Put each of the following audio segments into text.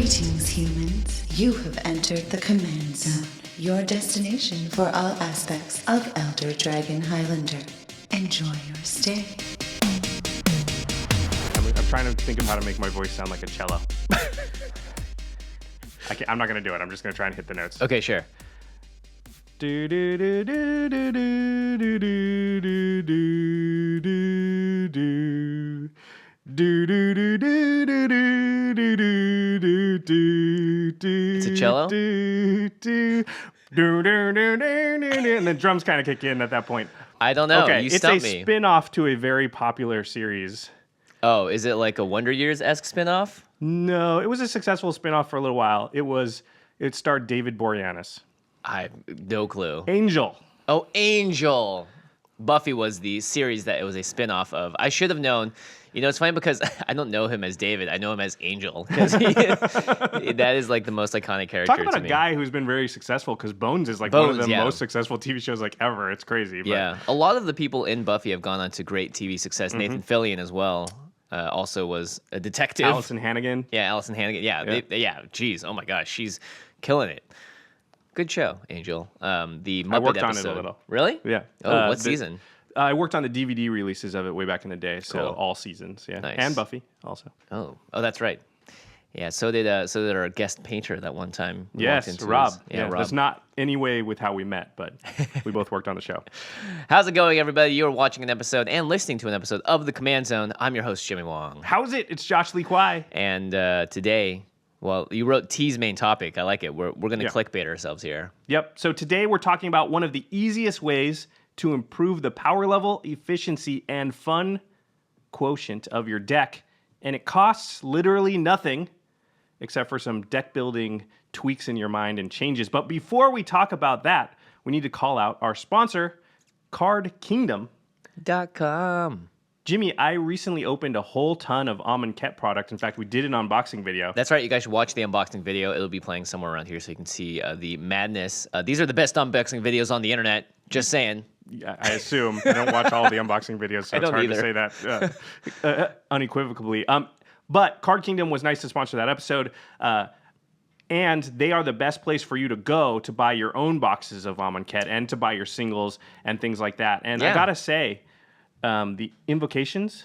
Greetings, humans. You have entered the Command Zone, your destination for all aspects of Elder Dragon Highlander. Enjoy your stay. I'm trying to think of how to make my voice sound like a cello. I'm not going to do it. I'm just going to try and hit the notes. Okay, sure. Do do do do do do do do do do do do. Do do do do do do do do do do. It's a cello? Do do do do do do, and the drums kind of kick in at that point. I don't know. Okay, You it's stumped a me. spin-off to a very popular series. Oh, is it like a Wonder Years-esque spinoff? No, it was a successful spin-off for a little while. It starred David Boreanaz. I have no clue. Angel. Oh, Angel. Buffy was the series that it was a spinoff of. I should have known. You know, it's funny because I don't know him as David. I know him as Angel. That is like the most iconic character Talk about to a me. guy who's been very successful, because Bones is like one of Bones, the yeah. most successful TV shows like ever. It's crazy. But Yeah. A lot of the people in Buffy have gone on to great TV success. Nathan Fillion as well also was a detective. Allison Hannigan. Yeah, Allison Hannigan. Yeah. Geez. Oh my gosh. She's killing it. Good show, Angel. The Muppet I worked episode. on it a little. Really? Yeah. Oh, what season? I worked on the DVD releases of it way back in the day, so Cool. all seasons, yeah. Nice. And Buffy also. Oh, that's right. Yeah, so did our guest painter that one time. We walked Yes, into Rob. his- Yeah, Rob. That's not any way with how we met, but we both worked on the show. How's it going, everybody? You're watching an episode and listening to an episode of The Command Zone. I'm your host, Jimmy Wong. How's it? It's Josh Lee Kwai. And today, well, you wrote T's main topic. I like it. We're going to clickbait ourselves here. Yep. So today we're talking about one of the easiest ways to improve the power level, efficiency, and fun quotient of your deck. And it costs literally nothing except for some deck building tweaks in your mind and changes. But before we talk about that, we need to call out our sponsor, Card Kingdom. .com. Jimmy, I recently opened a whole ton of Amonkhet products. In fact, we did an unboxing video. That's right. You guys should watch the unboxing video. It'll be playing somewhere around here so you can see the madness. These are the best unboxing videos on the internet. Just saying. I assume. I don't watch all the unboxing videos, so I it's don't hard either. to say that unequivocally. But Card Kingdom was nice to sponsor that episode. And they are the best place for you to go to buy your own boxes of Amonkhet and to buy your singles and things like that. And I Yeah. gotta say, the invocations,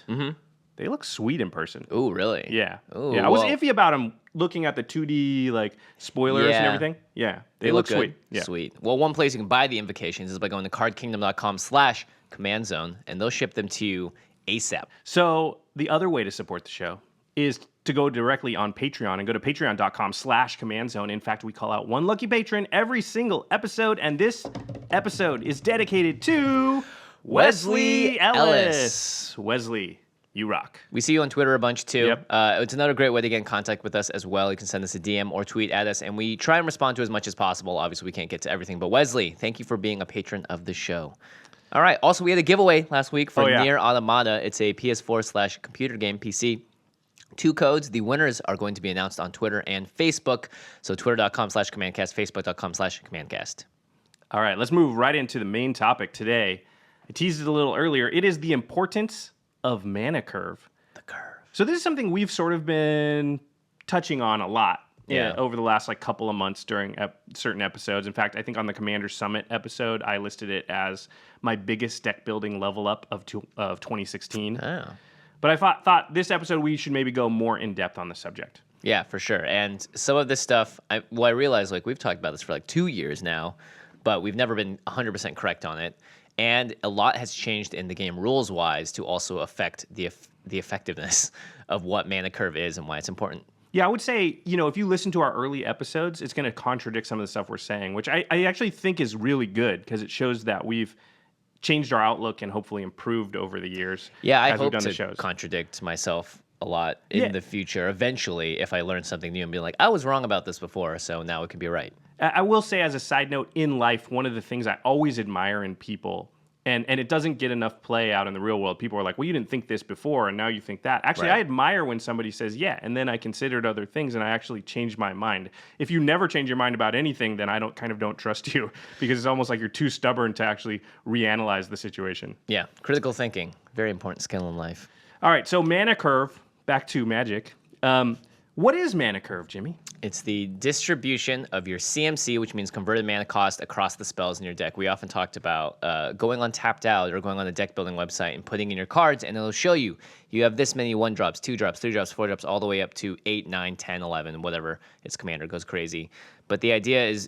they look sweet in person. Ooh, really? Yeah. Ooh, yeah. I was well- iffy about them looking at the 2D like spoilers and Yeah. everything. Yeah. They look good. sweet. Yeah. Sweet. Well, one place you can buy the invocations is by going to cardkingdom.com/commandzone, and they'll ship them to you ASAP. So the other way to support the show is to go directly on Patreon and go to patreon.com/commandzone. In fact, we call out one lucky patron every single episode, and this episode is dedicated to Wesley Ellis. Wesley, you rock. We see you on Twitter a bunch too. Yep. It's another great way to get in contact with us as well. You can send us a DM or tweet at us, and we try and respond to as much as possible. Obviously, we can't get to everything, but Wesley, thank you for being a patron of the show. All right. Also, we had a giveaway last week for Nier Automata. It's a PS4/computer game, PC. 2 codes. The winners are going to be announced on Twitter and Facebook. So twitter.com/commandcast, facebook.com/commandcast. All right, let's move right into the main topic today. I teased it a little earlier. It is the importance of mana curve. The curve. So this is something we've sort of been touching on a lot over the last couple of months during certain episodes. In fact, I think on the Commander Summit episode, I listed it as my biggest deck building level up of 2016. Oh. But I thought this episode we should maybe go more in depth on the subject. Yeah, for sure. And some of this stuff, I realized we've talked about this for 2 years now, but we've never been 100% correct on it. And a lot has changed in the game rules-wise to also affect the effectiveness of what mana curve is and why it's important. Yeah, I would say, if you listen to our early episodes, it's going to contradict some of the stuff we're saying, which I actually think is really good because it shows that we've changed our outlook and hopefully improved over the years. Yeah, I as we've hope done the to shows. contradict myself a lot in the future, eventually, if I learn something new and be like, I was wrong about this before, so now it can be right. I will say, as a side note, in life, one of the things I always admire in people, and it doesn't get enough play out in the real world. People are like, well, you didn't think this before, and now you think that. Actually, Right. I admire when somebody says, yeah, and then I considered other things, and I actually changed my mind. If you never change your mind about anything, then I don't trust you, because it's almost like you're too stubborn to actually reanalyze the situation. Yeah, critical thinking, very important skill in life. All right, so mana curve, back to Magic. What is mana curve, Jimmy? It's the distribution of your CMC, which means converted mana cost, across the spells in your deck. We often talked about going on Tapped Out or going on the deck building website and putting in your cards, and it'll show you have this many 1-drops, 2-drops, 3-drops, 4-drops, all the way up to 8, 9, 10, 11, whatever. Its commander goes crazy. But the idea is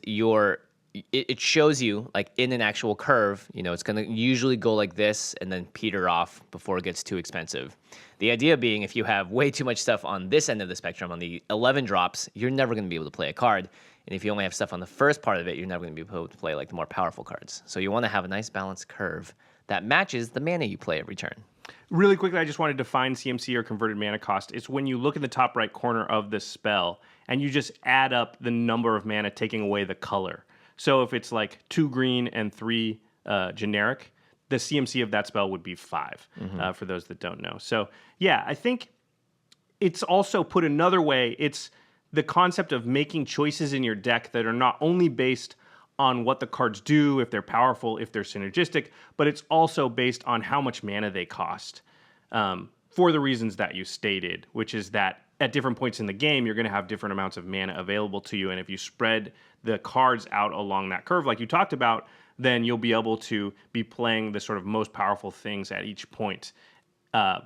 it shows you, like in an actual curve, it's going to usually go like this and then peter off before it gets too expensive. The idea being, if you have way too much stuff on this end of the spectrum, on the 11 drops, you're never going to be able to play a card. And if you only have stuff on the first part of it, you're never going to be able to play like the more powerful cards. So you want to have a nice balanced curve that matches the mana you play every turn. Really quickly, I just want to define CMC or converted mana cost. It's when you look in the top right corner of the spell and you just add up the number of mana, taking away the color. So if it's like 2 green and 3 generic, the CMC of that spell would be 5, for those that don't know. So yeah, I think it's also, put another way, it's the concept of making choices in your deck that are not only based on what the cards do, if they're powerful, if they're synergistic, but it's also based on how much mana they cost, for the reasons that you stated, which is that at different points in the game, you're going to have different amounts of mana available to you. And if you spread the cards out along that curve, like you talked about, then you'll be able to be playing the sort of most powerful things at each point.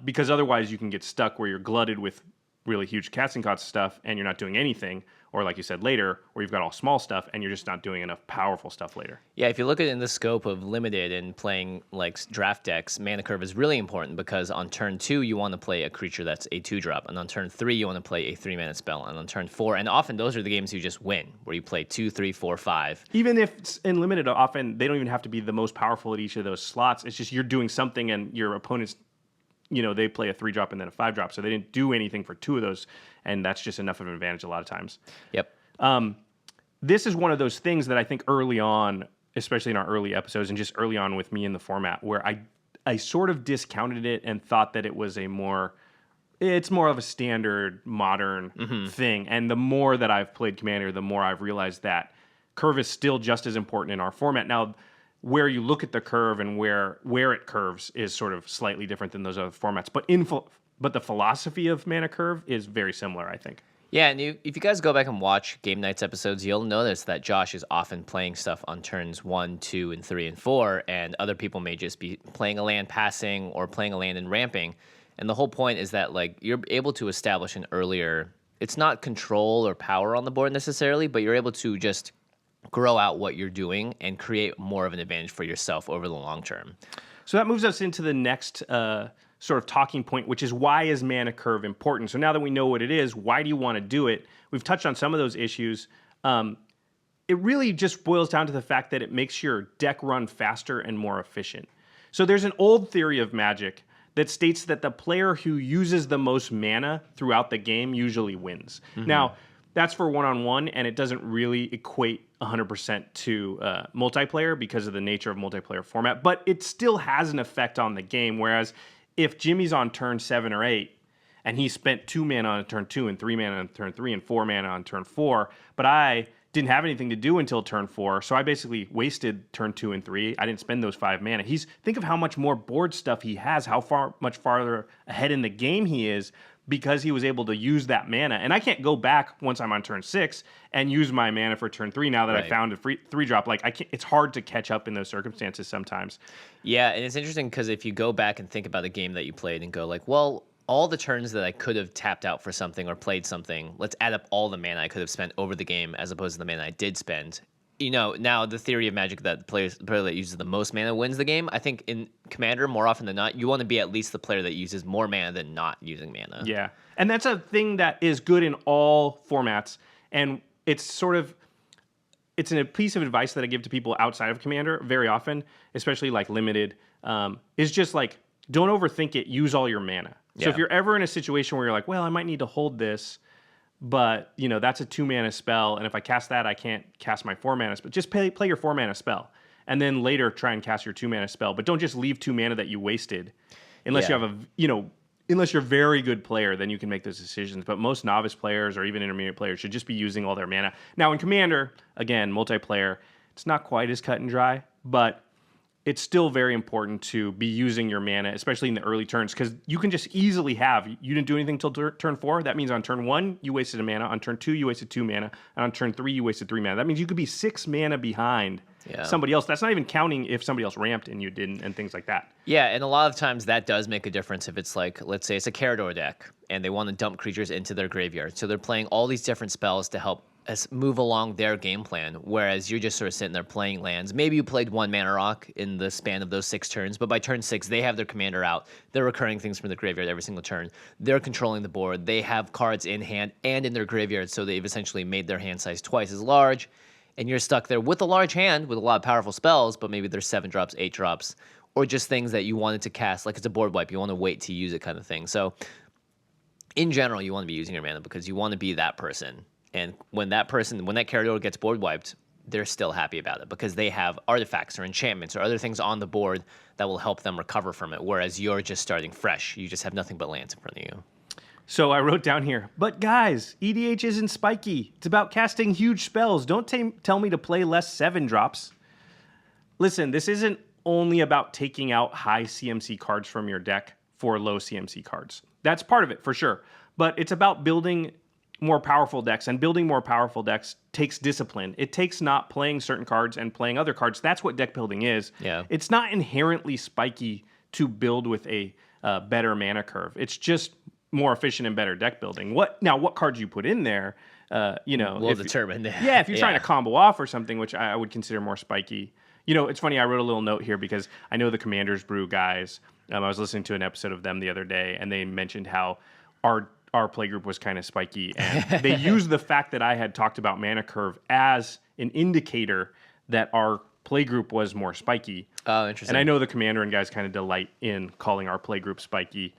Because otherwise you can get stuck where you're glutted with really huge casting cost stuff and you're not doing anything. Or like you said later, where you've got all small stuff and you're just not doing enough powerful stuff later. Yeah, if you look at it in the scope of limited and playing like draft decks, mana curve is really important because on turn 2, you want to play a creature that's a 2-drop. And on turn 3, you want to play a 3-mana spell. And on turn 4, and often those are the games you just win, where you play 2, 3, 4, 5. Even if it's in limited, often they don't even have to be the most powerful at each of those slots. It's just you're doing something and your opponent's, they play a 3-drop and then a 5-drop. So they didn't do anything for 2 of those. And that's just enough of an advantage a lot of times. Yep. This is one of those things that I think early on, especially in our early episodes and just early on with me in the format, where I sort of discounted it and thought that it was it's more of a standard modern thing. And the more that I've played Commander, the more I've realized that curve is still just as important in our format. Now, where you look at the curve and where it curves is sort of slightly different than those other formats. But the philosophy of mana curve is very similar, I think. Yeah, and if you guys go back and watch Game Nights episodes, you'll notice that Josh is often playing stuff on turns 1, 2, and 3, and 4, and other people may just be playing a land passing or playing a land and ramping. And the whole point is that like you're able to establish an earlier, it's not control or power on the board necessarily, but you're able to just grow out what you're doing and create more of an advantage for yourself over the long term. So that moves us into the next sort of talking point, which is, why is mana curve important? So now that we know what it is, why do you want to do it? We've touched on some of those issues. It really just boils down to the fact that it makes your deck run faster and more efficient. So there's an old theory of Magic that states that the player who uses the most mana throughout the game usually wins. Now, that's for one-on-one, and it doesn't really equate 100% to multiplayer because of the nature of multiplayer format, but it still has an effect on the game, whereas if Jimmy's on turn 7 or 8, and he spent 2 mana on turn 2 and 3 mana on turn 3 and 4 mana on turn 4, but I didn't have anything to do until turn 4, so I basically wasted turn 2 and 3. I didn't spend those 5 mana. Think of how much more board stuff he has, much farther ahead in the game he is, because he was able to use that mana. And I can't go back once I'm on turn 6 and use my mana for turn 3 now that I found a 3-drop. It's hard to catch up in those circumstances sometimes. Yeah, and it's interesting because if you go back and think about a game that you played and go like, well, all the turns that I could have tapped out for something or played something, let's add up all the mana I could have spent over the game as opposed to the mana I did spend. Now the theory of Magic that the player that uses the most mana wins the game. I think in Commander, more often than not, you want to be at least the player that uses more mana than not using mana. Yeah, and that's a thing that is good in all formats, and it's a piece of advice that I give to people outside of Commander very often, especially like limited, is just like, don't overthink it, use all your mana. So if you're ever in a situation where you're like, well, I might need to hold this, but that's a 2-mana spell, and if I cast that, I can't cast my 4-mana spell. Just play your 4-mana spell, and then later try and cast your 2-mana spell. But don't just leave 2 mana that you wasted, unless you have unless you're a very good player, then you can make those decisions. But most novice players or even intermediate players should just be using all their mana. Now in Commander, again, multiplayer, it's not quite as cut and dry, but it's still very important to be using your mana, especially in the early turns, because you can just easily you didn't do anything till turn 4. That means on turn 1, you wasted a mana. On turn 2, you wasted 2 mana. And on turn 3, you wasted 3 mana. That means you could be 6 mana behind somebody else. That's not even counting if somebody else ramped and you didn't and things like that. Yeah, and a lot of times that does make a difference if it's like, let's say it's a Carador deck, and they want to dump creatures into their graveyard. So they're playing all these different spells to help us move along their game plan, whereas you're just sort of sitting there playing lands. Maybe you played 1 mana rock in the span of those 6 turns, but by turn 6, they have their commander out. They're recurring things from the graveyard every single turn. They're controlling the board. They have cards in hand and in their graveyard, so they've essentially made their hand size twice as large, and you're stuck there with a large hand with a lot of powerful spells, but maybe there's 7 drops, 8 drops, or just things that you wanted to cast, like it's a board wipe. You want to wait to use it kind of thing. So in general, you want to be using your mana because you want to be that person. And when that Carador gets board wiped, they're still happy about it because they have artifacts or enchantments or other things on the board that will help them recover from it, whereas you're just starting fresh. You just have nothing but lands in front of you. So I wrote down here, but guys, EDH isn't spiky. It's about casting huge spells. Don't tell me to play less 7 drops. Listen, this isn't only about taking out high CMC cards from your deck for low CMC cards. That's part of it, for sure. But it's about building more powerful decks, and building more powerful decks takes discipline. It takes not playing certain cards and playing other cards. That's what deck building is. Yeah. It's not inherently spiky to build with a better mana curve. It's just more efficient and better deck building. What cards you put in there, will determine. Yeah, if you're trying to combo off or something, which I would consider more spiky. It's funny, I wrote a little note here because I know the Commander's Brew guys. I was listening to an episode of them the other day, and they mentioned how our playgroup was kind of spiky, and they used the fact that I had talked about mana curve as an indicator that our playgroup was more spiky. Oh, interesting. And I know the Commander and guys kind of delight in calling our playgroup spiky,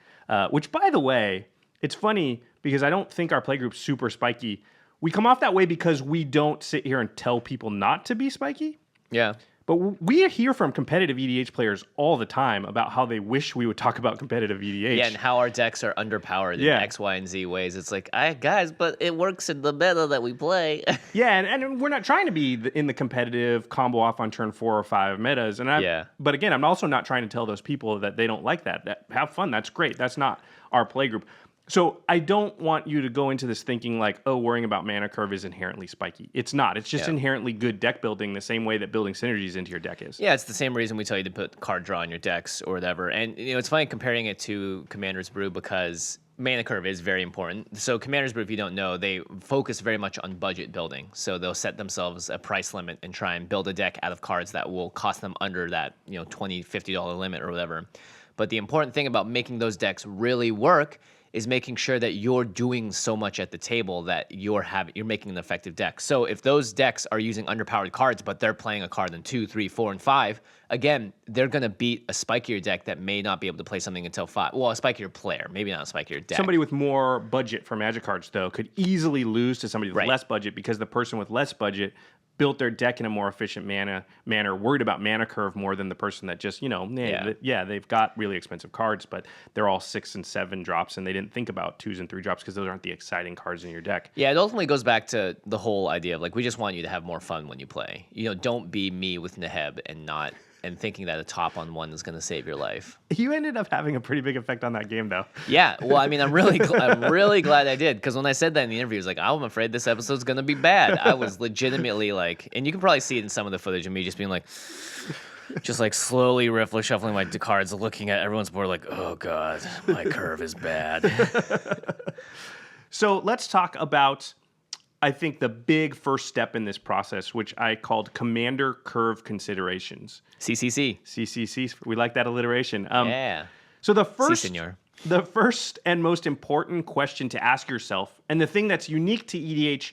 which, by the way, it's funny because I don't think our playgroup's super spiky. We come off that way because we don't sit here and tell people not to be spiky. Yeah. But we hear from competitive EDH players all the time about how they wish we would talk about competitive EDH. Yeah, and how our decks are underpowered in X, Y, and Z ways. It's like, guys, but it works in the meta that we play. Yeah, and we're not trying to be in the competitive combo off on turn 4 or 5 metas. But again, I'm also not trying to tell those people that they don't like that have fun, that's great. That's not our playgroup. So I don't want you to go into this thinking like, worrying about mana curve is inherently spiky. It's not. It's just inherently good deck building the same way that building synergies into your deck is. Yeah, it's the same reason we tell you to put card draw in your decks or whatever. And it's funny comparing it to Commander's Brew because mana curve is very important. So Commander's Brew, if you don't know, they focus very much on budget building. So they'll set themselves a price limit and try and build a deck out of cards that will cost them under that $20, $50 limit or whatever. But the important thing about making those decks really work is making sure that you're doing so much at the table that you're making an effective deck. So if those decks are using underpowered cards, but they're playing a card in 2, 3, 4, and 5, again, they're going to beat a spikier deck that may not be able to play something until 5. Well, a spikier player, maybe not a spikier deck. Somebody with more budget for Magic cards, though, could easily lose to somebody with less budget because the person with less budget built their deck in a more efficient manner, worried about mana curve more than the person that just, they've got really expensive cards, but they're all 6 and 7 drops, and they didn't think about 2s and 3 drops because those aren't the exciting cards in your deck. Yeah, it ultimately goes back to the whole idea of, we just want you to have more fun when you play. Don't be me with Neheb and thinking that a top on 1 is going to save your life. You ended up having a pretty big effect on that game, though. Yeah, well, I mean, I'm really glad I did, because when I said that in the interview, I was like, I'm afraid this episode's going to be bad. I was legitimately and you can probably see it in some of the footage of me just being just slowly shuffling my cards, looking at everyone's board like, oh God, my curve is bad. So let's talk about, I think, the big first step in this process, which I called Commander Curve Considerations. CCC. We like that alliteration. Yeah. So the first and most important question to ask yourself, and the thing that's unique to EDH,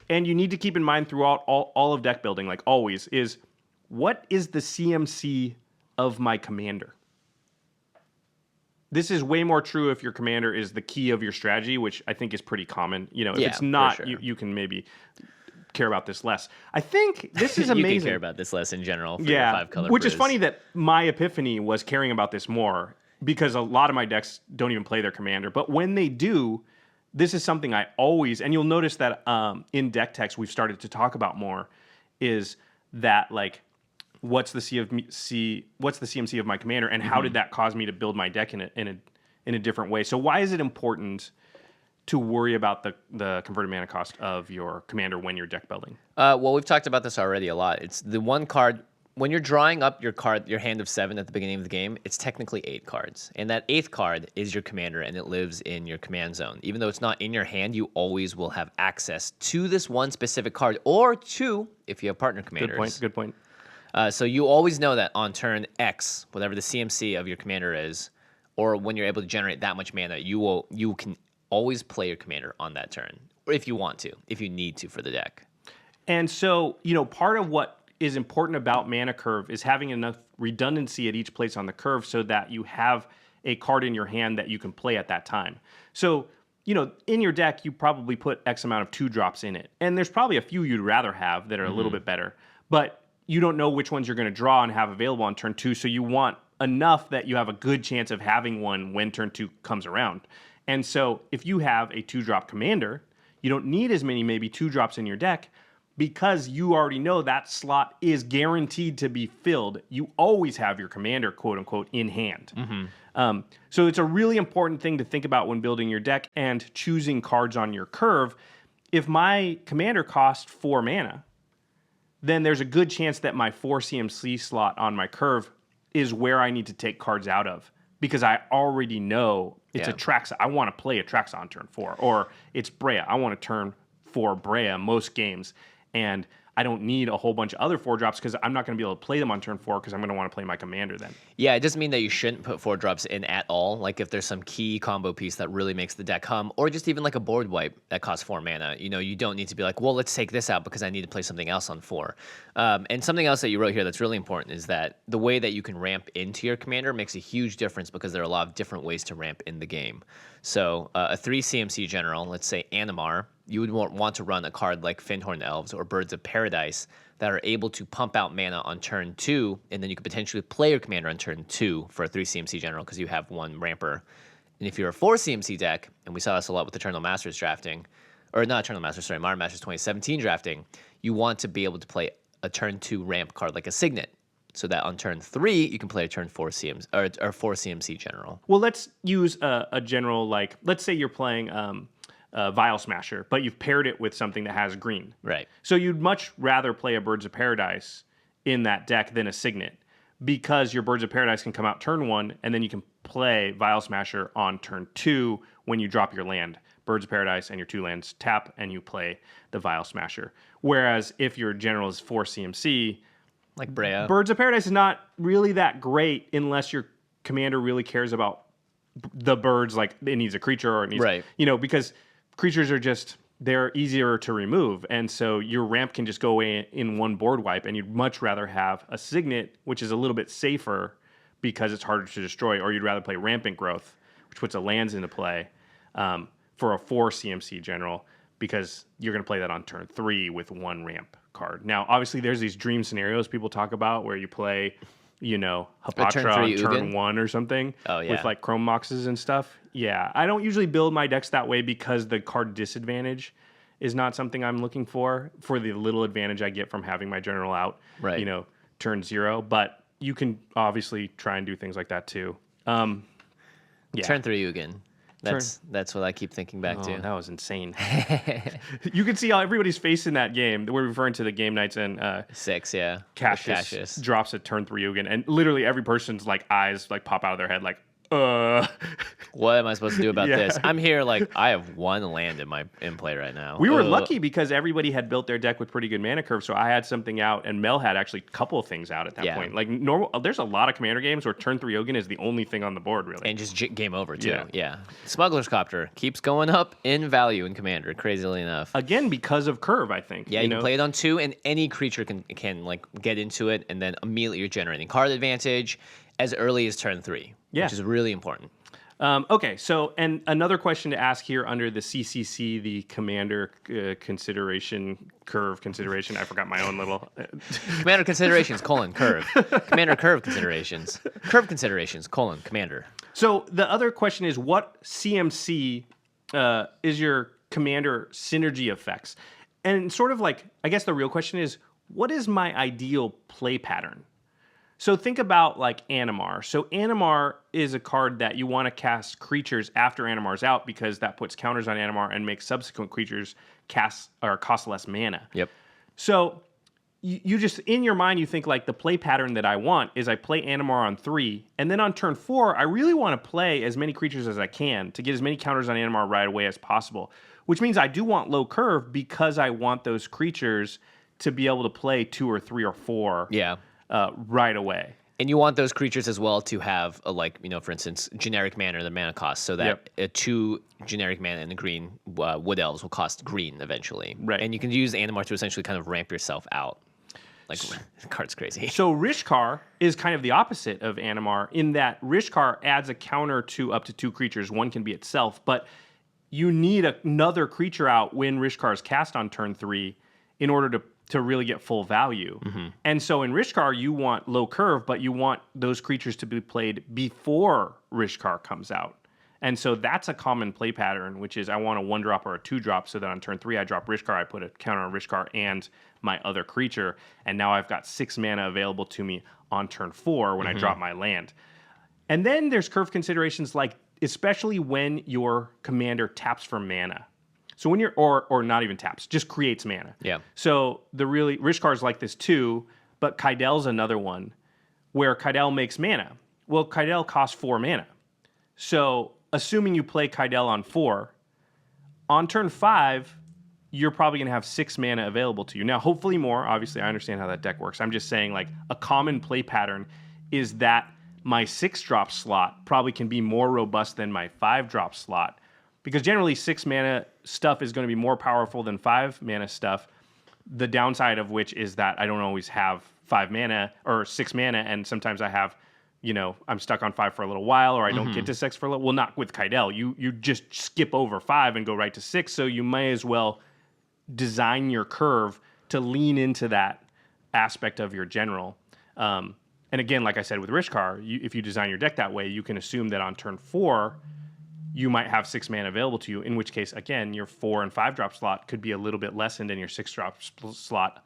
and you need to keep in mind throughout all of deck building, like always, is what is the CMC of my commander? This is way more true if your commander is the key of your strategy, which I think is pretty common. If it's not, sure. you can maybe care about this less. I think this is amazing. You can care about this less in general for your 5-color which brews. is funny that my epiphany was caring about this more because a lot of my decks don't even play their commander. But when they do, this is something I always, and you'll notice that in deck text we've started to talk about more, is that what's the CMC of my commander, and how did that cause me to build my deck in a different way? So why is it important to worry about the converted mana cost of your commander when you're deck building? Well, we've talked about this already a lot. It's the one card when you're drawing up your hand of 7 at the beginning of the game. It's technically 8 cards, and that 8th card is your commander, and it lives in your command zone. Even though it's not in your hand, you always will have access to this one specific card, or 2 if you have partner commanders. Good point. So you always know that on turn X, whatever the CMC of your commander is, or when you're able to generate that much mana, you can always play your commander on that turn, or if you want to, if you need to for the deck. And so, part of what is important about mana curve is having enough redundancy at each place on the curve so that you have a card in your hand that you can play at that time. So, in your deck, you probably put X amount of 2-drops in it. And there's probably a few you'd rather have that are a little bit better. But you don't know which ones you're going to draw and have available on turn 2, so you want enough that you have a good chance of having one when turn 2 comes around. And so if you have a 2-drop commander, you don't need as many maybe 2-drops in your deck because you already know that slot is guaranteed to be filled. You always have your commander, quote unquote, in hand. So it's a really important thing to think about when building your deck and choosing cards on your curve. If my commander costs 4 mana, then there's a good chance that my 4 CMC slot on my curve is where I need to take cards out of, because I already know it's Atraxa. I want to play Atraxa on turn 4. Or it's Brea. I want to turn 4 Brea most games. And I don't need a whole bunch of other 4-drops because I'm not going to be able to play them on turn 4 because I'm going to want to play my commander then. Yeah, it doesn't mean that you shouldn't put 4-drops in at all. Like if there's some key combo piece that really makes the deck hum, or just even like a board wipe that costs 4 mana. You don't need to be like, well, let's take this out because I need to play something else on 4. And something else that you wrote here that's really important is that the way that you can ramp into your commander makes a huge difference because there are a lot of different ways to ramp in the game. So a 3 CMC general, let's say Animar, you would want to run a card like Fyndhorn Elves or Birds of Paradise that are able to pump out mana on turn 2, and then you could potentially play your commander on turn 2 for a 3 CMC general because you have 1 ramper. And if you're a 4 CMC deck, and we saw this a lot with Eternal Masters drafting, or not Eternal Masters, sorry, Modern Masters 2017 drafting, you want to be able to play a turn 2 ramp card like a Signet, so that on turn 3 you can play a turn 4 CMC or 4 CMC general. Well, let's use a general, like, let's say you're playing Vial Smasher, but you've paired it with something that has green. Right. So you'd much rather play a Birds of Paradise in that deck than a Signet, because your Birds of Paradise can come out turn 1, and then you can play Vial Smasher on turn 2 when you drop your land. Birds of Paradise and your 2 lands tap, and you play the Vial Smasher. Whereas if your general is 4 CMC, like Brea, Birds of Paradise is not really that great unless your commander really cares about the birds, like it needs a creature or it needs, because creatures are they're easier to remove. And so your ramp can just go away in one board wipe, and you'd much rather have a Signet, which is a little bit safer because it's harder to destroy, or you'd rather play Rampant Growth, which puts a lands into play for a 4 CMC general, because you're going to play that on turn 3 with 1 ramp card. Now, obviously, there's these dream scenarios people talk about where you play, Hapatra on turn 1 or something with like Chrome Moxes and stuff. Yeah, I don't usually build my decks that way because the card disadvantage is not something I'm looking for the little advantage I get from having my general out, turn 0. But you can obviously try and do things like that too. Turn 3 Ugin. That's what I keep thinking back to. That was insane. You could see how everybody's face in that game. We're referring to the game nights, and 6, yeah. Cassius drops a turn 3 Ugin, and literally every person's like eyes like pop out of their head, like, what am I supposed to do about this? I'm here like I have 1 land in play right now. We were lucky because everybody had built their deck with pretty good mana curve, so I had something out, and Mel had actually a couple of things out at that point. Like there's a lot of commander games where turn 3 Ugin is the only thing on the board, really, and just game over too. Yeah. Smuggler's Copter keeps going up in value in commander, crazily enough. Again, because of curve, I think. Yeah, you can play it on 2, and any creature can like get into it, and then immediately you're generating card advantage as early as turn 3. Which is really important. Okay, so, and another question to ask here under the CCC, the commander curve consideration. I forgot my own little... Commander considerations, curve. Commander curve considerations. Curve considerations, commander. So the other question is, what CMC is your commander synergy effects? And sort of like, I guess the real question is, what is my ideal play pattern? So think about like Animar. So Animar is a card that you want to cast creatures after Animar's out because that puts counters on Animar and makes subsequent creatures cast or cost less mana. Yep. So you just, in your mind, you think like the play pattern that I want is I play Animar on 3, and then on turn 4, I really want to play as many creatures as I can to get as many counters on Animar right away as possible, which means I do want low curve because I want those creatures to be able to play 2 or 3 or 4 right away. And you want those creatures as well to have, for instance, generic mana or the mana cost, so that 2 generic mana in the green wood elves will cost green eventually. Right. And you can use Animar to essentially kind of ramp yourself out. Like, the card's crazy. So Rishkar is kind of the opposite of Animar in that Rishkar adds a counter to up to 2 creatures. One can be itself, but you need another creature out when Rishkar is cast on turn 3 in order to really get full value. Mm-hmm. And so in Rishkar, you want low curve, but you want those creatures to be played before Rishkar comes out. And so that's a common play pattern, which is I want a 1-drop or a 2-drop so that on turn 3 I drop Rishkar, I put a counter on Rishkar and my other creature, and now I've got 6 mana available to me on turn 4 when I drop my land. And then there's curve considerations like, especially when your commander taps for mana. So when you're, or not even taps, just creates mana. Yeah. So Rishkar's like this too, but Kaidel's another one where Kaidel makes mana. Well, Kaidel costs 4 mana. So assuming you play Kaidel on 4, on turn 5, you're probably going to have 6 mana available to you. Now, hopefully more. Obviously, I understand how that deck works. I'm just saying, like, a common play pattern is that my 6-drop slot probably can be more robust than my 5-drop slot. Because generally, 6 mana stuff is going to be more powerful than 5 mana stuff. The downside of which is that I don't always have 5 mana or 6 mana, and sometimes I have, I'm stuck on 5 for a little while, or I don't get to 6 for a little. Well, not with Kaidel. You just skip over 5 and go right to 6. So you may as well design your curve to lean into that aspect of your general. And again, like I said with Rishkar, if you design your deck that way, you can assume that on turn 4, you might have 6 mana available to you, in which case, again, your 4 and 5-drop slot could be a little bit lessened and your 6-drop slot,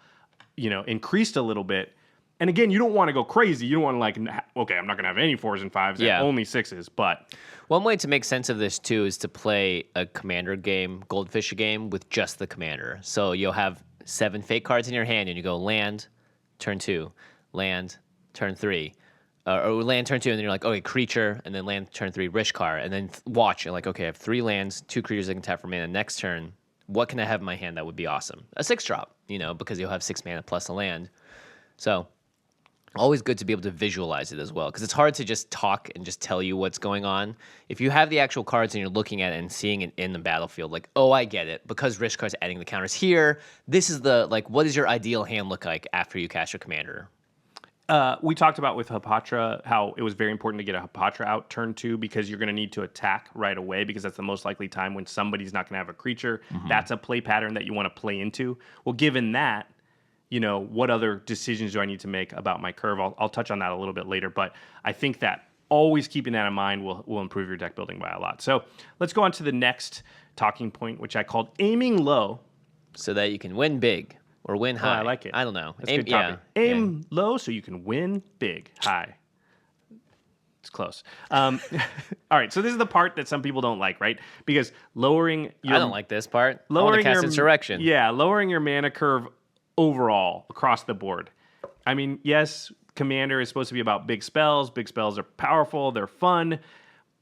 increased a little bit. And again, you don't want to go crazy. You don't want to okay, I'm not going to have any 4s and 5s, and only 6s, but... One way to make sense of this, too, is to play a commander game, Goldfish game, with just the commander. So you'll have 7 fake cards in your hand, and you go land, turn 2, land, turn 3. Or land turn 2, and then you're like, okay, creature, and then land turn 3, Rishkar, and then watch, and like, okay, I have 3 lands, 2 creatures I can tap for mana. Next turn, what can I have in my hand that would be awesome? A 6-drop, because you'll have 6 mana plus a land. So always good to be able to visualize it as well, because it's hard to just talk and just tell you what's going on. If you have the actual cards and you're looking at it and seeing it in the battlefield, like, oh, I get it, because Rishkar's adding the counters here, this is what does your ideal hand look like after you cast your commander? We talked about with Hapatra how it was very important to get a Hapatra out turn 2 because you're going to need to attack right away because that's the most likely time when somebody's not going to have a creature. That's a play pattern that you want to play into. Well, given that, what other decisions do I need to make about my curve? I'll touch on that a little bit later, but I think that always keeping that in mind will improve your deck building by a lot. So let's go on to the next talking point, which I called aiming low. So that you can win big. Or win high. I like it. I don't know. That's good topic. Aim low so you can win big. High. It's close. All right, so this is the part that some people don't like, right? Because lowering your... I don't like this part. I want to cast Insurrection. Yeah, lowering your mana curve overall across the board. I mean, yes, Commander is supposed to be about big spells. Big spells are powerful. They're fun.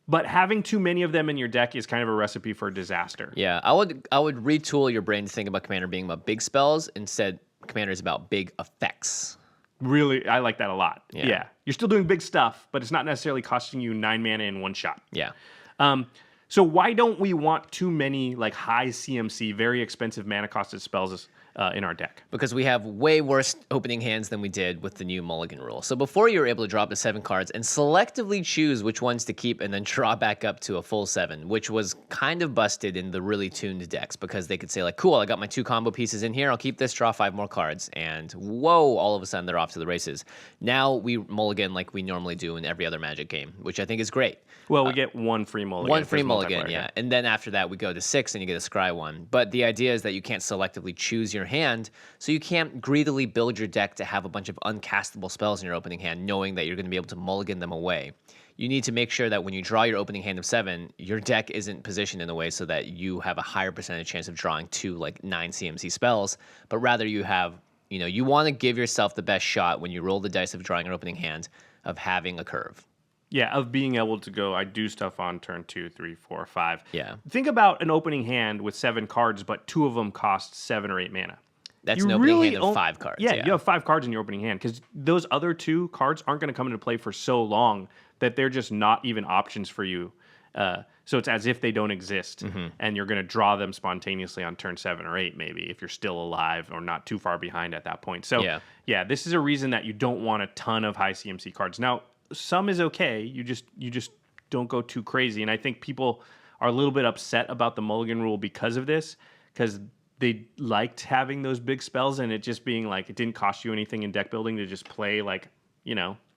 But having too many of them in your deck is kind of a recipe for disaster. Yeah, I would retool your brain to think about Commander being about big spells. Instead, Commander is about big effects. Really, I like that a lot. Yeah. You're still doing big stuff, but it's not necessarily costing you 9 mana in one shot. Yeah. So why don't we want too many high CMC, very expensive mana costed spells in our deck? Because we have way worse opening hands than we did with the new Mulligan rule. So before you were able to drop to 7 cards and selectively choose which ones to keep and then draw back up to a full 7, which was kind of busted in the really tuned decks because they could say cool, I got my 2 combo pieces in here, I'll keep this, draw 5 more cards, and whoa, all of a sudden they're off to the races. Now we mulligan like we normally do in every other Magic game, which I think is great. Well, we get 1 free mulligan. 1 free mulligan, yeah. And then after that we go to 6 and you get a scry 1. But the idea is that you can't selectively choose your hand. So you can't greedily build your deck to have a bunch of uncastable spells in your opening hand, knowing that you're going to be able to mulligan them away. You need to make sure that when you draw your opening hand of 7, your deck isn't positioned in a way so that you have a higher percentage chance of drawing 9 CMC spells, but rather you have, you want to give yourself the best shot when you roll the dice of drawing your opening hand of having a curve. Yeah, of being able to go, I do stuff on turn 2, 3, 4, 5. Yeah. Think about an opening hand with 7 cards, but 2 of them cost 7 or 8 mana. That's an opening hand of 5 cards. Yeah, you have 5 cards in your opening hand because those other 2 cards aren't going to come into play for so long that they're just not even options for you. So it's as if they don't exist, and you're going to draw them spontaneously on turn 7 or 8, maybe, if you're still alive or not too far behind at that point. So, yeah, this is a reason that you don't want a ton of high CMC cards. Now, some is okay. You just don't go too crazy. And I think people are a little bit upset about the mulligan rule because of this, because they liked having those big spells and it just being like it didn't cost you anything in deck building to just play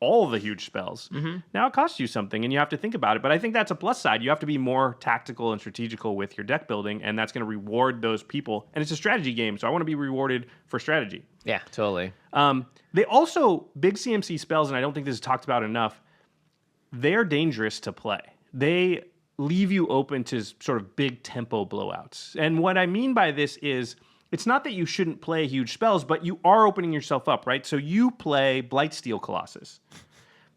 all of the huge spells. Now it costs you something and you have to think about it. But I think that's a plus side. You have to be more tactical and strategical with your deck building, and that's going to reward those people. And it's a strategy game, so I want to be rewarded for strategy. Yeah, totally. They also, big CMC spells, and I don't think this is talked about enough, they're dangerous to play. They leave you open to sort of big tempo blowouts. And what I mean by this is, it's not that you shouldn't play huge spells, but you are opening yourself up, right? So you play Blightsteel Colossus.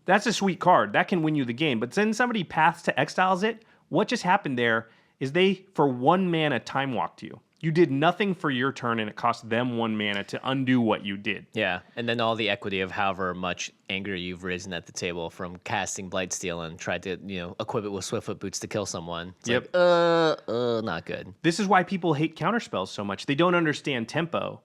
That's a sweet card. That can win you the game. But then somebody paths to exiles it. What just happened there is they, for 1 mana, time walked you. You did nothing for your turn, and it cost them 1 mana to undo what you did. Yeah, and then all the equity of however much anger you've risen at the table from casting Blightsteel and tried to, equip it with Swiftfoot Boots to kill someone. It's not good. This is why people hate counterspells so much. They don't understand tempo.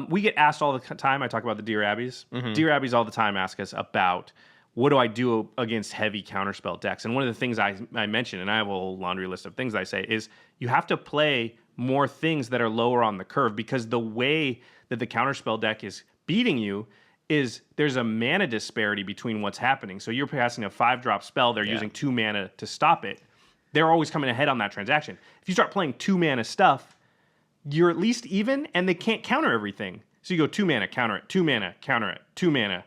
We get asked all the time. I talk about the Dear Abbeys. Dear Abbeys all the time ask us about, what do I do against heavy counterspell decks? And one of the things I mention, and I have a whole laundry list of things I say, is you have to play more things that are lower on the curve, because the way that the counterspell deck is beating you is there's a mana disparity between what's happening. So you're passing a 5-drop spell, they're using 2 mana to stop it. They're always coming ahead on that transaction. If you start playing 2 mana stuff, you're at least even, and they can't counter everything. So you go 2 mana, counter it, 2 mana, counter it, 2 mana.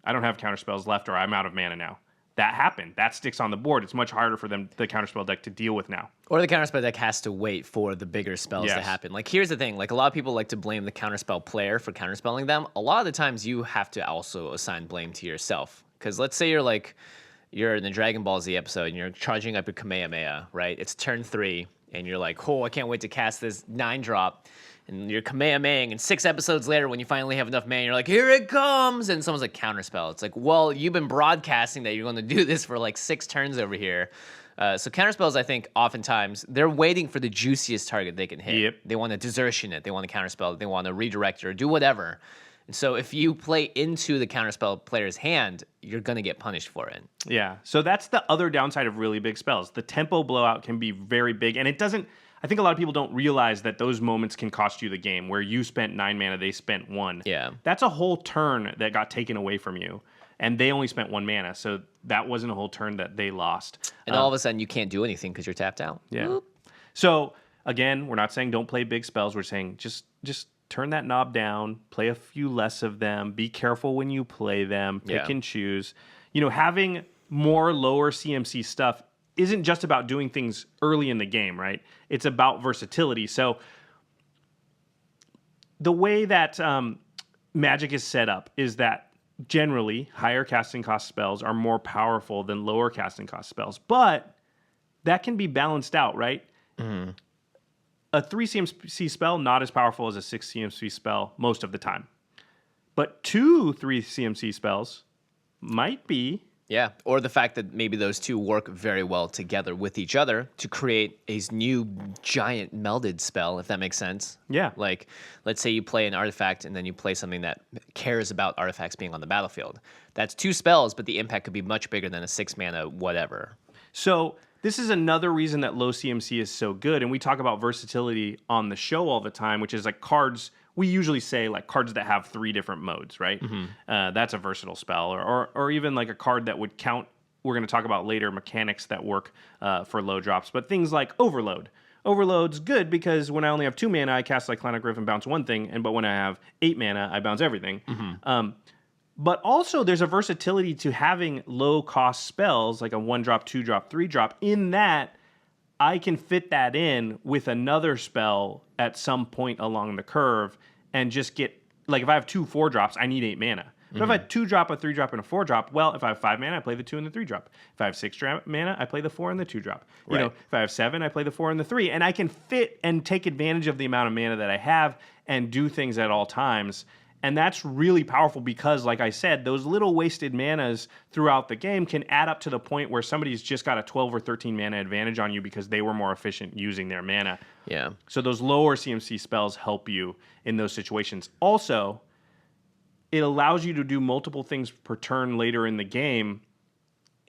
I don't have counterspells left, or I'm out of mana now. That happened. That sticks on the board. It's much harder for the counterspell deck to deal with now. Or the counterspell deck has to wait for the bigger spells to happen. Here's the thing. A lot of people like to blame the counterspell player for counterspelling them. A lot of the times you have to also assign blame to yourself. Because let's say you're in the Dragon Ball Z episode and you're charging up your Kamehameha, right? It's turn 3, and you're like, I can't wait to cast this 9-drop. And you're Kamehamehing, and 6 episodes later, when you finally have enough mana, you're like, here it comes! And someone's like, counterspell. It's like, well, you've been broadcasting that you're going to do this for 6 turns over here. So counterspells, I think, oftentimes, they're waiting for the juiciest target they can hit. Yep. They want to desertion it. They want to counterspell it. They want to redirect it or do whatever. And so if you play into the counterspell player's hand, you're going to get punished for it. Yeah. So that's the other downside of really big spells. The tempo blowout can be very big, and it doesn't... I think a lot of people don't realize that those moments can cost you the game, where you spent 9 mana, they spent 1. Yeah. That's a whole turn that got taken away from you, and they only spent 1 mana, so that wasn't a whole turn that they lost. And all of a sudden, you can't do anything because you're tapped out. Yeah. Whoop. So, again, we're not saying don't play big spells. We're saying just turn that knob down, play a few less of them, be careful when you play them, pick and choose. Having more lower CMC stuff isn't just about doing things early in the game, right? It's about versatility. So the way that Magic is set up is that generally higher casting cost spells are more powerful than lower casting cost spells, but that can be balanced out, right? Mm-hmm. A 3 CMC spell, not as powerful as a 6 CMC spell most of the time. But 2 3 CMC spells might be. Yeah, or the fact that maybe those 2 work very well together with each other to create a new giant melded spell, if that makes sense. Yeah. Let's say you play an artifact and then you play something that cares about artifacts being on the battlefield. That's 2 spells, but the impact could be much bigger than a 6 mana whatever. So this is another reason that low CMC is so good, and we talk about versatility on the show all the time, which is cards. We usually say cards that have 3 different modes, right? Mm-hmm. That's a versatile spell, or even a card that would count. We're going to talk about later mechanics that work for low drops, but things like Overload. Overload's good because when I only have 2 mana, I cast Cyclonic Rift and bounce one thing, but when I have 8 mana, I bounce everything. But also, there's a versatility to having low-cost spells, like a 1-drop, 2-drop, 3-drop, in that I can fit that in with another spell at some point along the curve and just get, like if I have 2 4-drops, I need 8 mana. But if I have 2-drop, a 3-drop, and a 4-drop, well, if I have 5 mana, I play the 2 and the 3-drop. If I have 6 mana, I play the 4 and the 2-drop. You know, if I have 7, I play the 4 and the 3. And I can fit and take advantage of the amount of mana that I have and do things at all times. And that's really powerful because, like I said, those little wasted manas throughout the game can add up to the point where somebody's just got a 12 or 13 mana advantage on you because they were more efficient using their mana. Yeah. So those lower CMC spells help you in those situations. Also, it allows you to do multiple things per turn later in the game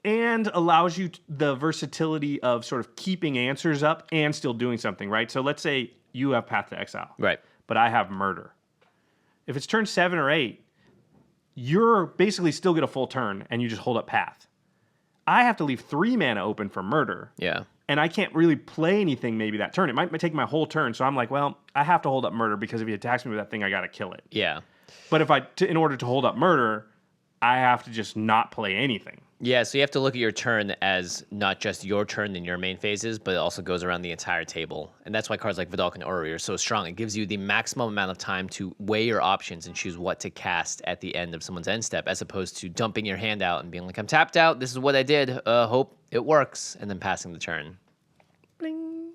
and allows you the versatility of sort of keeping answers up and still doing something, right? So let's say you have Path to Exile. Right. But I have Murder. If it's turn 7 or 8, you're basically still get a full turn and you just hold up Path. I have to leave 3 mana open for Murder. Yeah. And I can't really play anything maybe that turn. It might take my whole turn. So I'm like, well, I have to hold up Murder because if he attacks me with that thing, I got to kill it. Yeah. But if in order to hold up Murder, I have to just not play anything. Yeah, so you have to look at your turn as not just your turn in your main phases, but it also goes around the entire table. And that's why cards like Vidalcan Orrery are so strong. It gives you the maximum amount of time to weigh your options and choose what to cast at the end of someone's end step, as opposed to dumping your hand out and being like, I'm tapped out, this is what I did, hope it works, and then passing the turn. Bling.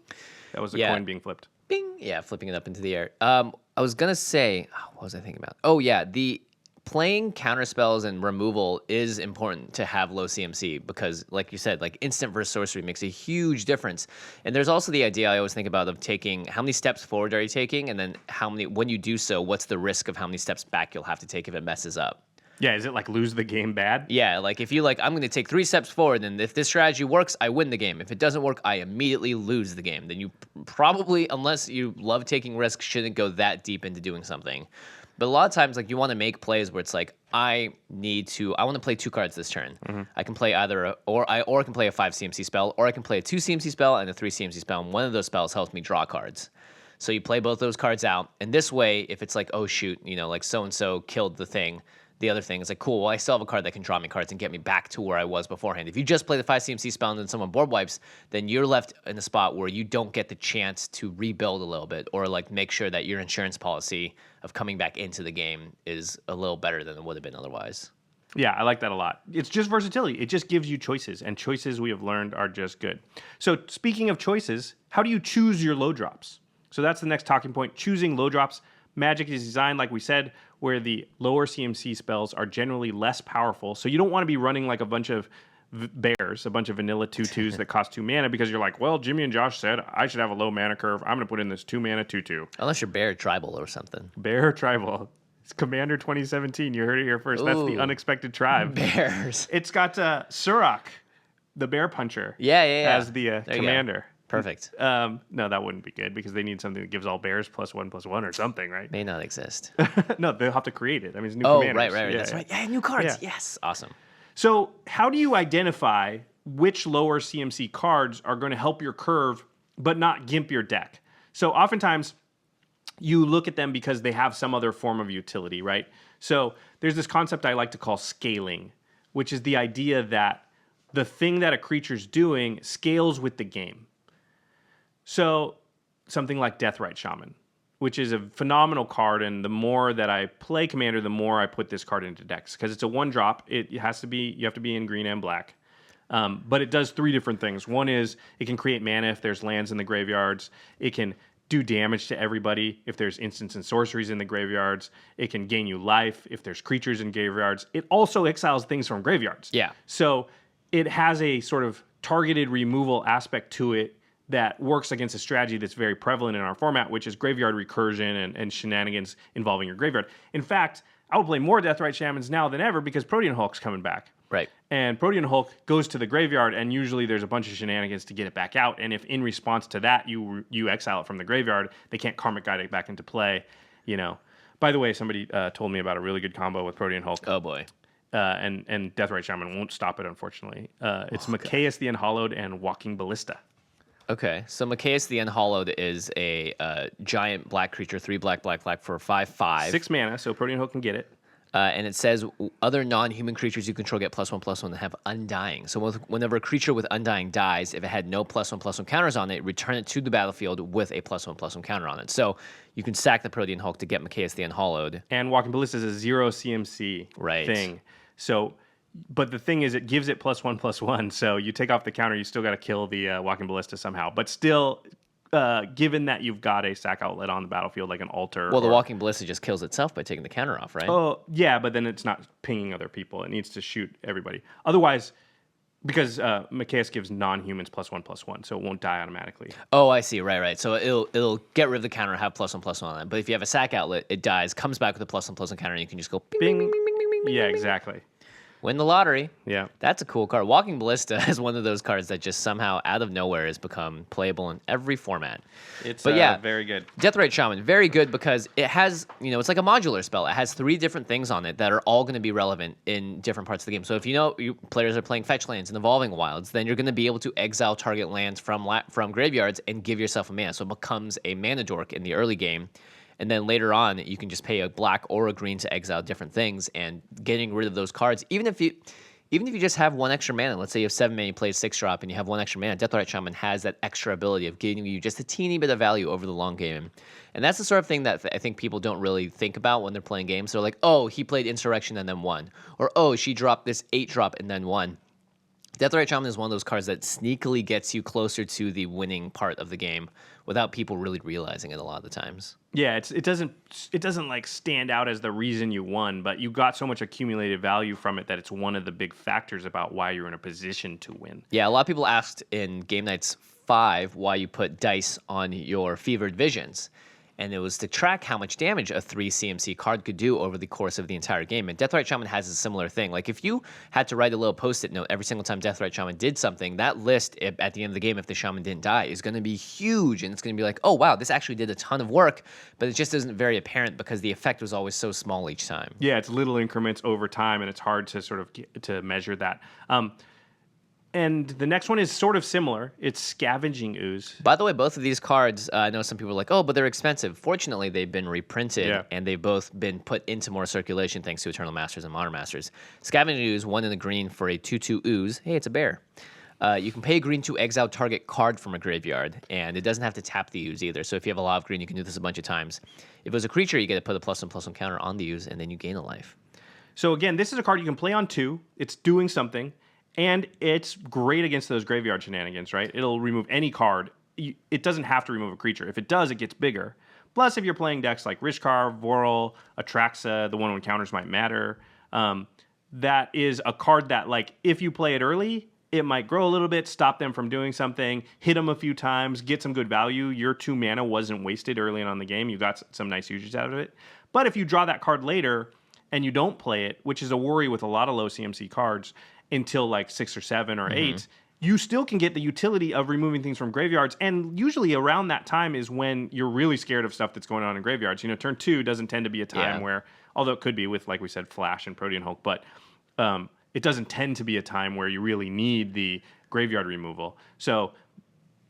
That was a coin being flipped. Bing. Yeah, flipping it up into the air. I was going to say, what was I thinking about? Oh, yeah, the playing counterspells and removal is important to have low CMC because, like you said, like instant versus sorcery makes a huge difference. And there's also the idea I always think about of taking how many steps forward are you taking, and then how many, when you do so, what's the risk of how many steps back you'll have to take if it messes up. Yeah, is it like lose the game bad? Yeah, like if you like, I'm going to take 3 steps forward, and if this strategy works, I win the game. If it doesn't work, I immediately lose the game. Then you probably, unless you love taking risks, shouldn't go that deep into doing something. But a lot of times, like you want to make plays where it's like, I want to play 2 cards this turn. Mm-hmm. I can play either, I can play a 5 CMC spell, or I can play a 2 CMC spell and a 3 CMC spell, and one of those spells helps me draw cards. So you play both those cards out, and this way, if it's like, oh shoot, like so-and-so killed the thing, the other thing is like, cool, well, I still have a card that can draw me cards and get me back to where I was beforehand. If you just play the 5 CMC spell and then someone board wipes, then you're left in a spot where you don't get the chance to rebuild a little bit or like make sure that your insurance policy of coming back into the game is a little better than it would have been otherwise. Yeah, I like that a lot. It's just versatility. It just gives you choices, and choices we have learned are just good. So speaking of choices, how do you choose your low drops? So that's the next talking point, choosing low drops. Magic is designed, like we said, where the lower CMC spells are generally less powerful. So you don't want to be running like a bunch of bears, a bunch of vanilla 2/2s that cost 2 mana because you're like, well, Jimmy and Josh said I should have a low mana curve. I'm going to put in this 2 mana 2/2. Unless you're bear tribal or something. Bear tribal. It's Commander 2017. You heard it here first. Ooh, that's the unexpected tribe. Bears. It's got Surak, the bear puncher, yeah. as the commander. Perfect. No, that wouldn't be good because they need something that gives all bears +1/+1 or something, right? May not exist. No, they'll have to create it. I mean, it's new commanders. Right. Yeah, That's right. Yeah, new cards. Yeah. Yes. Awesome. So how do you identify which lower CMC cards are going to help your curve but not gimp your deck? So oftentimes you look at them because they have some other form of utility, right? So there's this concept I like to call scaling, which is the idea that the thing that a creature's doing scales with the game. So something like Deathrite Shaman, which is a phenomenal card, and the more that I play Commander, the more I put this card into decks because it's a 1-drop. You have to be in green and black, but it does 3 different things. One is it can create mana if there's lands in the graveyards. It can do damage to everybody if there's instants and sorceries in the graveyards. It can gain you life if there's creatures in graveyards. It also exiles things from graveyards. Yeah. So it has a sort of targeted removal aspect to it that works against a strategy that's very prevalent in our format, which is graveyard recursion and shenanigans involving your graveyard. In fact, I would play more Deathrite Shamans now than ever because Protean Hulk's coming back. Right. And Protean Hulk goes to the graveyard, and usually there's a bunch of shenanigans to get it back out. And if in response to that you exile it from the graveyard, they can't Karmic Guide it back into play. By the way, somebody told me about a really good combo with Protean Hulk. Oh boy. And Deathrite Shaman won't stop it, unfortunately. It's Machias the Unhallowed and Walking Ballista. Okay, so Macias the Unhallowed is a giant black creature, 3 black, black, black for 5/5. 6 mana, so Protean Hook can get it. And it says other non-human creatures you control get +1/+1 and have Undying. So whenever a creature with Undying dies, if it had no +1/+1 counters on it, return it to the battlefield with a +1/+1 counter on it. So you can sack the Protean Hulk to get Macias the Unhallowed. And Walking Ballista is a 0 CMC thing. So, but the thing is, it gives it +1/+1. So you take off the counter, you still got to kill the Walking Ballista somehow. But still, given that you've got a sack outlet on the battlefield, like an altar. Well, the Walking Ballista just kills itself by taking the counter off, right? Oh, yeah, but then it's not pinging other people. It needs to shoot everybody. Otherwise, because Macias gives non-humans +1/+1, so it won't die automatically. Oh, I see. Right. So it'll get rid of the counter and have +1/+1 on it. But if you have a sack outlet, it dies, comes back with a +1/+1 counter, and you can just go bing, bing, bing, bing, bing, bing, Yeah, bing, exactly. Win the lottery. Yeah. That's a cool card. Walking Ballista is one of those cards that just somehow out of nowhere has become playable in every format. It's yeah, very good. Deathrite Shaman, very good because it has, it's like a modular spell. It has 3 different things on it that are all going to be relevant in different parts of the game. So if players are playing fetch lands and evolving wilds, then you're going to be able to exile target lands from graveyards and give yourself a mana. So it becomes a mana dork in the early game. And then later on, you can just pay a black or a green to exile different things, and getting rid of those cards, even if you just have 1 extra mana, let's say you have 7 mana, you play a 6-drop, and you have 1 extra mana, Deathrite Shaman has that extra ability of giving you just a teeny bit of value over the long game. And that's the sort of thing that I think people don't really think about when they're playing games. They're like, oh, he played Insurrection and then won. Or, oh, she dropped this 8-drop and then won. Deathrite Shaman is one of those cards that sneakily gets you closer to the winning part of the game without people really realizing it a lot of the times. Yeah, it doesn't like stand out as the reason you won, but you got so much accumulated value from it that it's one of the big factors about why you're in a position to win. Yeah, a lot of people asked in Game Nights 5 why you put dice on your Fevered Visions. And it was to track how much damage a 3 CMC card could do over the course of the entire game. And Deathrite Shaman has a similar thing. Like, if you had to write a little post-it note every single time Deathrite Shaman did something, that list at the end of the game, if the Shaman didn't die, is going to be huge. And it's going to be like, oh, wow, this actually did a ton of work. But it just isn't very apparent because the effect was always so small each time. Yeah, it's little increments over time, and it's hard to sort of to measure that. And the next one is sort of similar. It's Scavenging Ooze. By the way, both of these cards, I know some people are like, oh, but they're expensive. Fortunately, they've been reprinted, and they've both been put into more circulation thanks to Eternal Masters and Modern Masters. Scavenging Ooze, 1 in the green for a 2/2 ooze. Hey, it's a bear. You can pay green to exile target card from a graveyard, and it doesn't have to tap the ooze either. So if you have a lot of green, you can do this a bunch of times. If it was a creature, you get to put a +1/+1 counter on the ooze, and then you gain a life. So again, this is a card you can play on 2. It's doing something. And it's great against those graveyard shenanigans, right? It'll remove any card. It doesn't have to remove a creature. If it does, it gets bigger. Plus, if you're playing decks like Rishkar, Vorl, Atraxa, the one when counters might matter, that is a card that, like, if you play it early, it might grow a little bit, stop them from doing something, hit them a few times, get some good value. Your 2 mana wasn't wasted early on in the game. You got some nice usage out of it. But if you draw that card later and you don't play it, which is a worry with a lot of low CMC cards, until like 6 or 7 or 8, you still can get the utility of removing things from graveyards. And usually around that time is when you're really scared of stuff that's going on in graveyards. Turn 2 doesn't tend to be a time where, although it could be with, like we said, Flash and Protean Hulk, but it doesn't tend to be a time where you really need the graveyard removal. So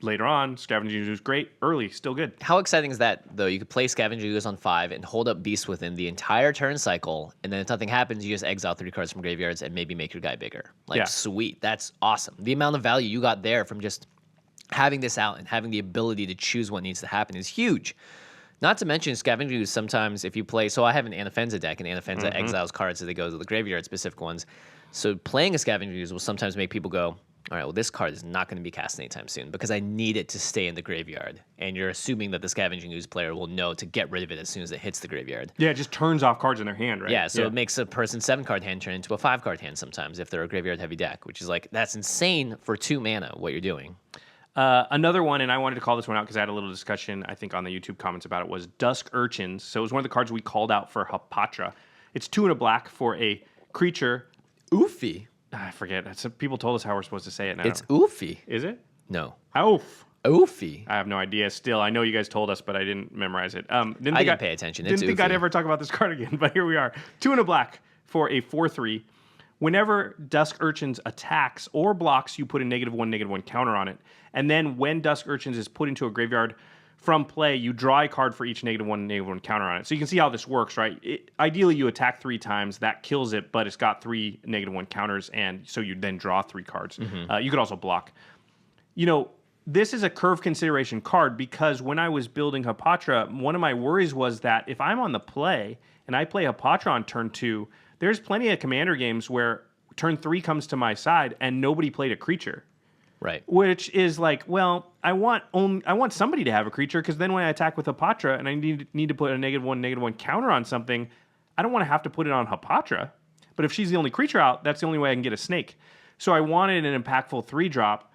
later on, Scavenging Ooze is great. Early, still good. How exciting is that, though? You could play Scavenging Ooze on 5 and hold up Beast Within the entire turn cycle, and then if nothing happens, you just exile 3 cards from graveyards and maybe make your guy bigger. Sweet. That's awesome. The amount of value you got there from just having this out and having the ability to choose what needs to happen is huge. Not to mention, Scavenging Ooze sometimes, if you play... So I have an Anafenza deck, and Anafenza exiles cards as they go to the graveyard, specific ones. So playing a Scavenging Ooze will sometimes make people go, all right, well, this card is not going to be cast anytime soon because I need it to stay in the graveyard. And you're assuming that the Scavenging Ooze player will know to get rid of it as soon as it hits the graveyard. Yeah, it just turns off cards in their hand, right? Yeah, so it makes a person's 7-card hand turn into a 5-card hand sometimes if they're a graveyard-heavy deck, which is like, that's insane for 2 mana, what you're doing. Another one, and I wanted to call this one out because I had a little discussion, I think, on the YouTube comments about it, was Dusk Urchins. So it was one of the cards we called out for Hapatra. It's 2 and a black for a creature. Oofy. I forget. People told us how we're supposed to say it now. It's Oofy. Is it? No. Oof. Oofy. I have no idea still. I know you guys told us, but I didn't memorize it. I didn't pay attention. Didn't think I'd ever talk about this card again, but here we are. 2 and a black for a 4/3. Whenever Dusk Urchins attacks or blocks, you put a -1/-1 counter on it. And then when Dusk Urchins is put into a graveyard from play, you draw a card for each -1/-1 counter on it. So you can see how this works, right? Ideally, you attack 3 times. That kills it, but it's got 3 -1 counters, and so you then draw 3 cards. You could also block. This is a curve consideration card because when I was building Hapatra, one of my worries was that if I'm on the play and I play Hapatra on turn 2, there's plenty of Commander games where turn 3 comes to my side and nobody played a creature. Right. Which is like, well, I want somebody to have a creature because then when I attack with Hapatra and I need to put a -1/-1 counter on something, I don't want to have to put it on Hapatra. But if she's the only creature out, that's the only way I can get a snake. So I wanted an impactful 3-drop.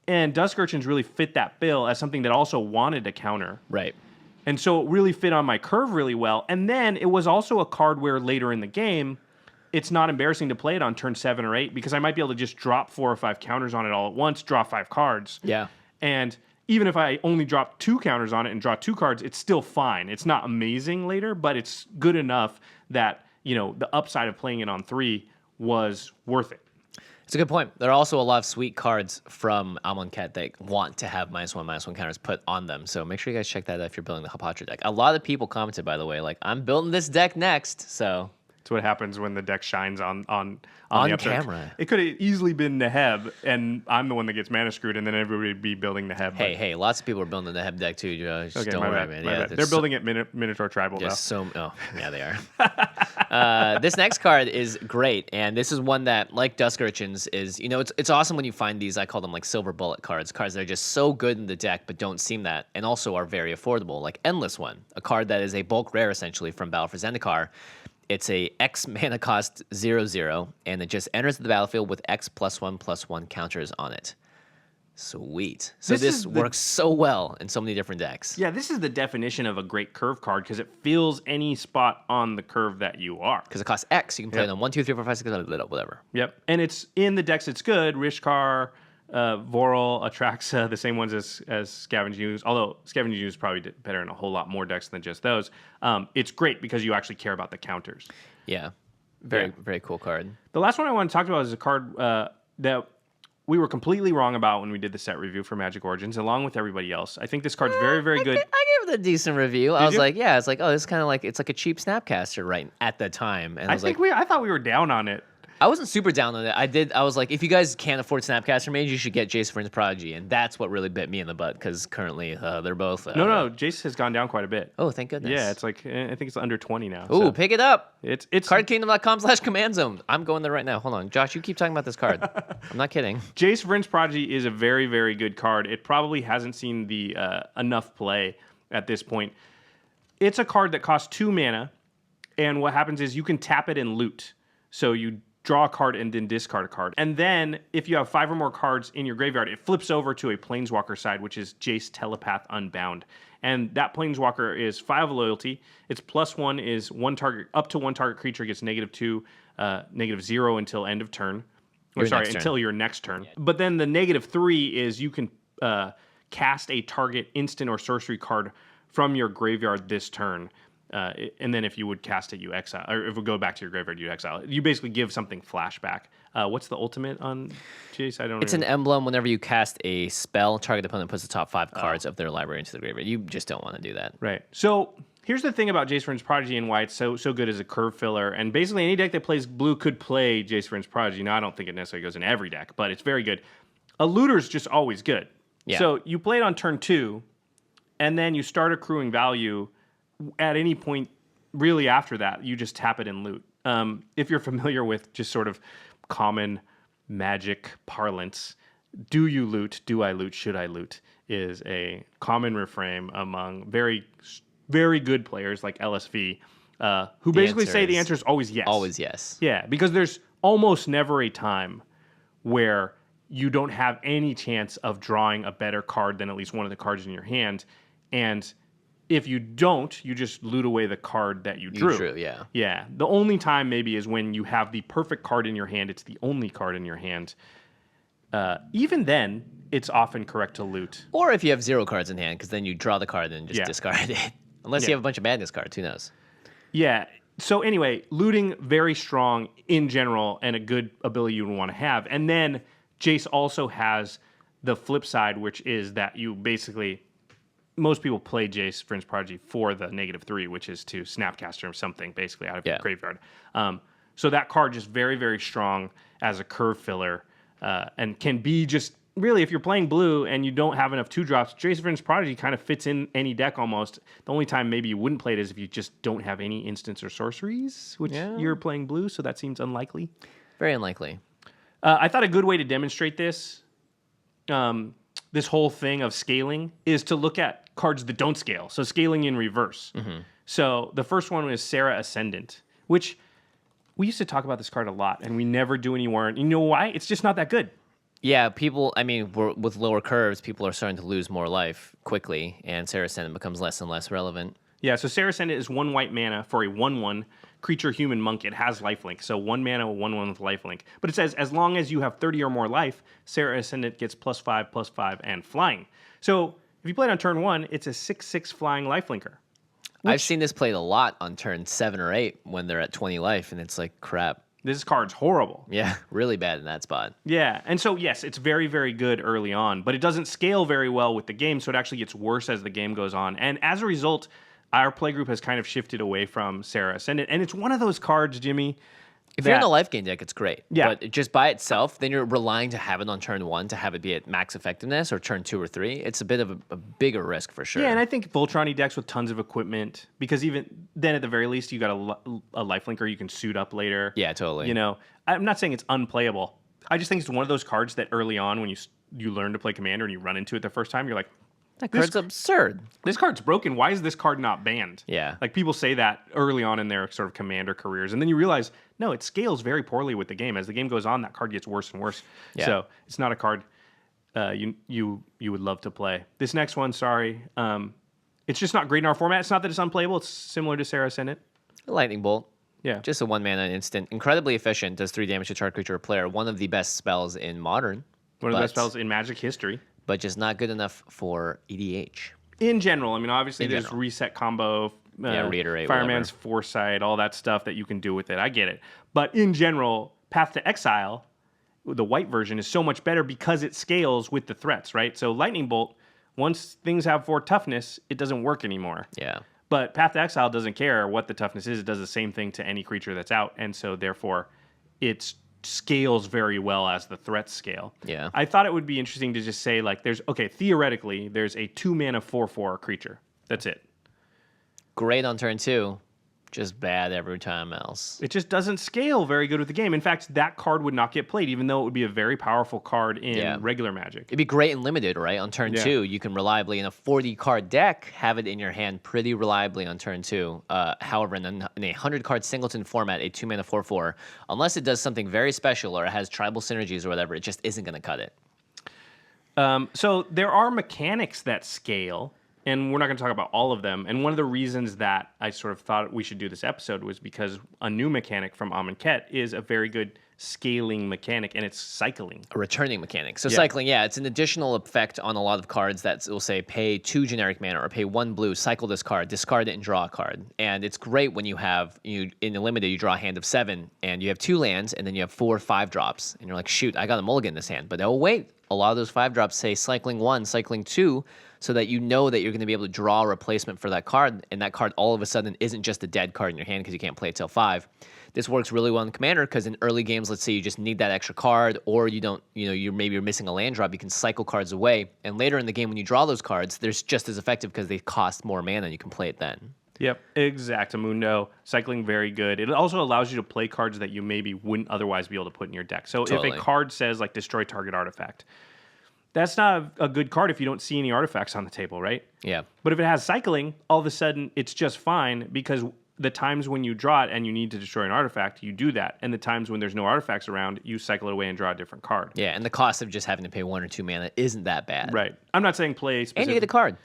And Dusk Urchins really fit that bill as something that also wanted a counter. Right. And so it really fit on my curve really well. And then it was also a card where later in the game, it's not embarrassing to play it on turn 7 or 8 because I might be able to just drop 4 or 5 counters on it all at once, draw 5 cards. Yeah. And even if I only drop 2 counters on it and draw 2 cards, it's still fine. It's not amazing later, but it's good enough that, the upside of playing it on 3 was worth it. It's a good point. There are also a lot of sweet cards from Amonkhet that want to have -1/-1 counters put on them. So make sure you guys check that out if you're building the Hapatra deck. A lot of people commented, by the way, like, I'm building this deck next. So It's what happens when the deck shines on the upstart. Camera. It could have easily been Neheb, and I'm the one that gets mana screwed, and then everybody would be building Neheb. Hey, lots of people are building the Neheb deck too. Just Okay, don't my worry, bad, man. my Yeah, bad. They're building it Minotaur Tribal now. Yeah, they are. This next card is great, and this is one that, like Dusk Urchins, is it's awesome when you find these. I call them like silver bullet cards that are just so good in the deck, but don't seem that, and also are very affordable. Like Endless One, a card that is a bulk rare essentially from Battle for Zendikar. It's a X mana cost 0/0, and it just enters the battlefield with X +1/+1 counters on it. Sweet. So this works so well in so many different decks. Yeah, this is the definition of a great curve card because it fills any spot on the curve that you are. Because it costs X, you can play it on 1, 2, 3, 4, 5, 6, whatever. Yep, and it's in the decks. It's good. Rishkar, Voral, Atraxa, the same ones as Scavenge Ooze, although Scavenge Ooze is probably better in a whole lot more decks than just those. It's great because you actually care about the counters. Yeah, very cool card. The last one I want to talk about is a card that we were completely wrong about when we did the set review for Magic Origins, along with everybody else. I think this card's very, very good. I gave it a decent review. I was you? like, yeah, it's like, oh, this is kind of like, it's like a cheap Snapcaster right at the time. And I was like, I thought we were down on it. I wasn't super down on it. I was like, if you guys can't afford Snapcaster Mage, you should get Jace Vryn's Prodigy. And that's what really bit me in the butt, because currently they're both... No, Jace has gone down quite a bit. Oh, thank goodness. Yeah, it's like, I think it's under 20 now. Ooh, so. pick it up. It's cardkingdom.com/commandzone. I'm going there right now. Hold on. Josh, you keep talking about this card. I'm not kidding. Jace Vryn's Prodigy is a very, very good card. It probably hasn't seen the enough play at this point. It's a card that costs 2 mana, and what happens is you can tap it and loot. So you draw a card and then discard a card. And then if you have 5 or more cards in your graveyard, it flips over to a Planeswalker side, which is Jace Telepath Unbound. And that Planeswalker is 5 loyalty. Its +1 is up to one target creature gets -2, -0 until end of turn. Until your next turn. Yeah. But then the -3 is you can cast a target instant or sorcery card from your graveyard this turn. And then if you would cast it, you exile. Or if we go back to your graveyard, you exile. You basically give something flashback. What's the ultimate on Jace? It's an emblem. Whenever you cast a spell, target opponent puts the top 5 cards of their library into the graveyard. You just don't want to do that. Right. So here's the thing about Jace Vryn's Prodigy and why it's so good as a curve filler. And basically any deck that plays blue could play Jace Vryn's Prodigy. Now, I don't think it necessarily goes in every deck, but it's very good. A looter's just always good. Yeah. So you play it on turn 2, and then you start accruing value at any point really after that. You just tap it and loot. If you're familiar with just sort of common Magic parlance, do you loot, do I loot, should I loot, is a common refrain among very, very good players like LSV, who basically say the answer is always yes. Always yes. Yeah, because there's almost never a time where you don't have any chance of drawing a better card than at least one of the cards in your hand. And if you don't, you just loot away the card that you drew. Yeah. Yeah. The only time maybe is when you have the perfect card in your hand. It's the only card in your hand. Even then, it's often correct to loot. Or if you have 0 cards in hand, because then you draw the card and just discard it. Unless you have a bunch of madness cards, who knows? Yeah. So anyway, looting very strong in general and a good ability you would want to have. And then Jace also has the flip side, which is that you basically, most people play Jace Prince Prodigy for the -3, which is to Snapcaster or something basically out of your graveyard. So that card just very, very strong as a curve filler and can be just really, if you're playing blue and you don't have enough 2-drops, Jace Prince Prodigy kind of fits in any deck almost. The only time maybe you wouldn't play it is if you just don't have any instants or sorceries, which you're playing blue, so that seems unlikely. Very unlikely. I thought a good way to demonstrate this, this whole thing of scaling, is to look at cards that don't scale. So scaling in reverse. So the first one was Serra Ascendant, which we used to talk about this card a lot, and we never do any warrant. You know why? It's just not that good. Yeah, people, I mean, with lower curves, people are starting to lose more life quickly, and Serra Ascendant becomes less and less relevant. Yeah, so Serra Ascendant is 1 white mana for a 1/1 creature human monk. It has lifelink, so 1 mana, 1/1 with lifelink. But it says as long as you have 30 or more life, Serra Ascendant gets +5/+5, and flying. So if you play it on turn 1, it's a 6/6 flying lifelinker. I've seen this played a lot on turn 7 or 8 when they're at 20 life, and it's like, crap. This card's horrible. Yeah, really bad in that spot. Yeah, and so yes, it's very, very good early on, but it doesn't scale very well with the game, so it actually gets worse as the game goes on. And as a result, our playgroup has kind of shifted away from Serra Ascendant, and it's one of those cards, Jimmy. If you're in the life gain deck, it's great. Yeah. But just by itself, then you're relying to have it on turn 1 to have it be at max effectiveness, or turn 2 or 3. It's a bit of a bigger risk for sure. Yeah, and I think Voltron decks with tons of equipment, because even then, at the very least, you got a lifelinker you can suit up later. Yeah, totally. You know, I'm not saying it's unplayable. I just think it's one of those cards that early on, when you learn to play Commander and you run into it the first time, you're like, that card's absurd. This card's broken. Why is this card not banned? Yeah. Like, people say that early on in their sort of Commander careers, and then you realize, no, it scales very poorly with the game. As the game goes on, that card gets worse and worse. Yeah. So it's not a card you would love to play. This next one, sorry, it's just not great in our format. It's not that it's unplayable. It's similar to Serra Ascendant. Lightning Bolt. Yeah. Just a 1 mana instant. Incredibly efficient. Does 3 damage to target creature or player. One of the best spells in Modern. One of the best spells in Magic history. But just not good enough for EDH. In general, I mean, obviously there's reset combo, reiterate, Fireman's whatever. Foresight, all that stuff that you can do with it. I get it. But in general, Path to Exile, the white version, is so much better because it scales with the threats, right? So Lightning Bolt, once things have 4 toughness, it doesn't work anymore. Yeah. But Path to Exile doesn't care what the toughness is. It does the same thing to any creature that's out. And so therefore, it scales very well as the threats scale. Yeah. I thought it would be interesting to just say, like, theoretically, there's a 2 mana 4/4 creature. That's it. Great on turn 2. Just bad every time else. It just doesn't scale very good with the game. In fact, that card would not get played, even though it would be a very powerful card in regular Magic. It'd be great in Limited, right? On turn 2, you can reliably, in a 40-card deck, have it in your hand pretty reliably on turn 2. However, in a 100-card singleton format, a 2 mana 4/4, unless it does something very special or it has tribal synergies or whatever, it just isn't going to cut it. So there are mechanics that scale, and we're not going to talk about all of them. And one of the reasons that I sort of thought we should do this episode was because a new mechanic from Amonkhet is a very good scaling mechanic, and it's cycling. A returning mechanic. So cycling, it's an additional effect on a lot of cards that will say pay 2 generic mana or pay 1 blue, cycle this card, discard it, and draw a card. And it's great when you have, in the Limited, you draw a hand of 7, and you have 2 lands, and then you have 4 5-drops. And you're like, shoot, I got a mulligan in this hand. But oh, wait, a lot of those 5-drops say cycling 1, cycling 2, so that you know that you're going to be able to draw a replacement for that card, and that card all of a sudden isn't just a dead card in your hand because you can't play it till 5. This works really well in Commander because in early games, let's say you just need that extra card, or you don't, you're missing a land drop, you can cycle cards away, and later in the game when you draw those cards, they're just as effective because they cost more mana and you can play it then. Yep, exactamundo. Cycling, very good. It also allows you to play cards that you maybe wouldn't otherwise be able to put in your deck. So if a card says, like, destroy target artifact, that's not a good card if you don't see any artifacts on the table, right? Yeah. But if it has cycling, all of a sudden it's just fine because the times when you draw it and you need to destroy an artifact, you do that. And the times when there's no artifacts around, you cycle it away and draw a different card. Yeah, and the cost of just having to pay 1 or 2 mana isn't that bad. Right. I'm not saying play specific. And you get a card.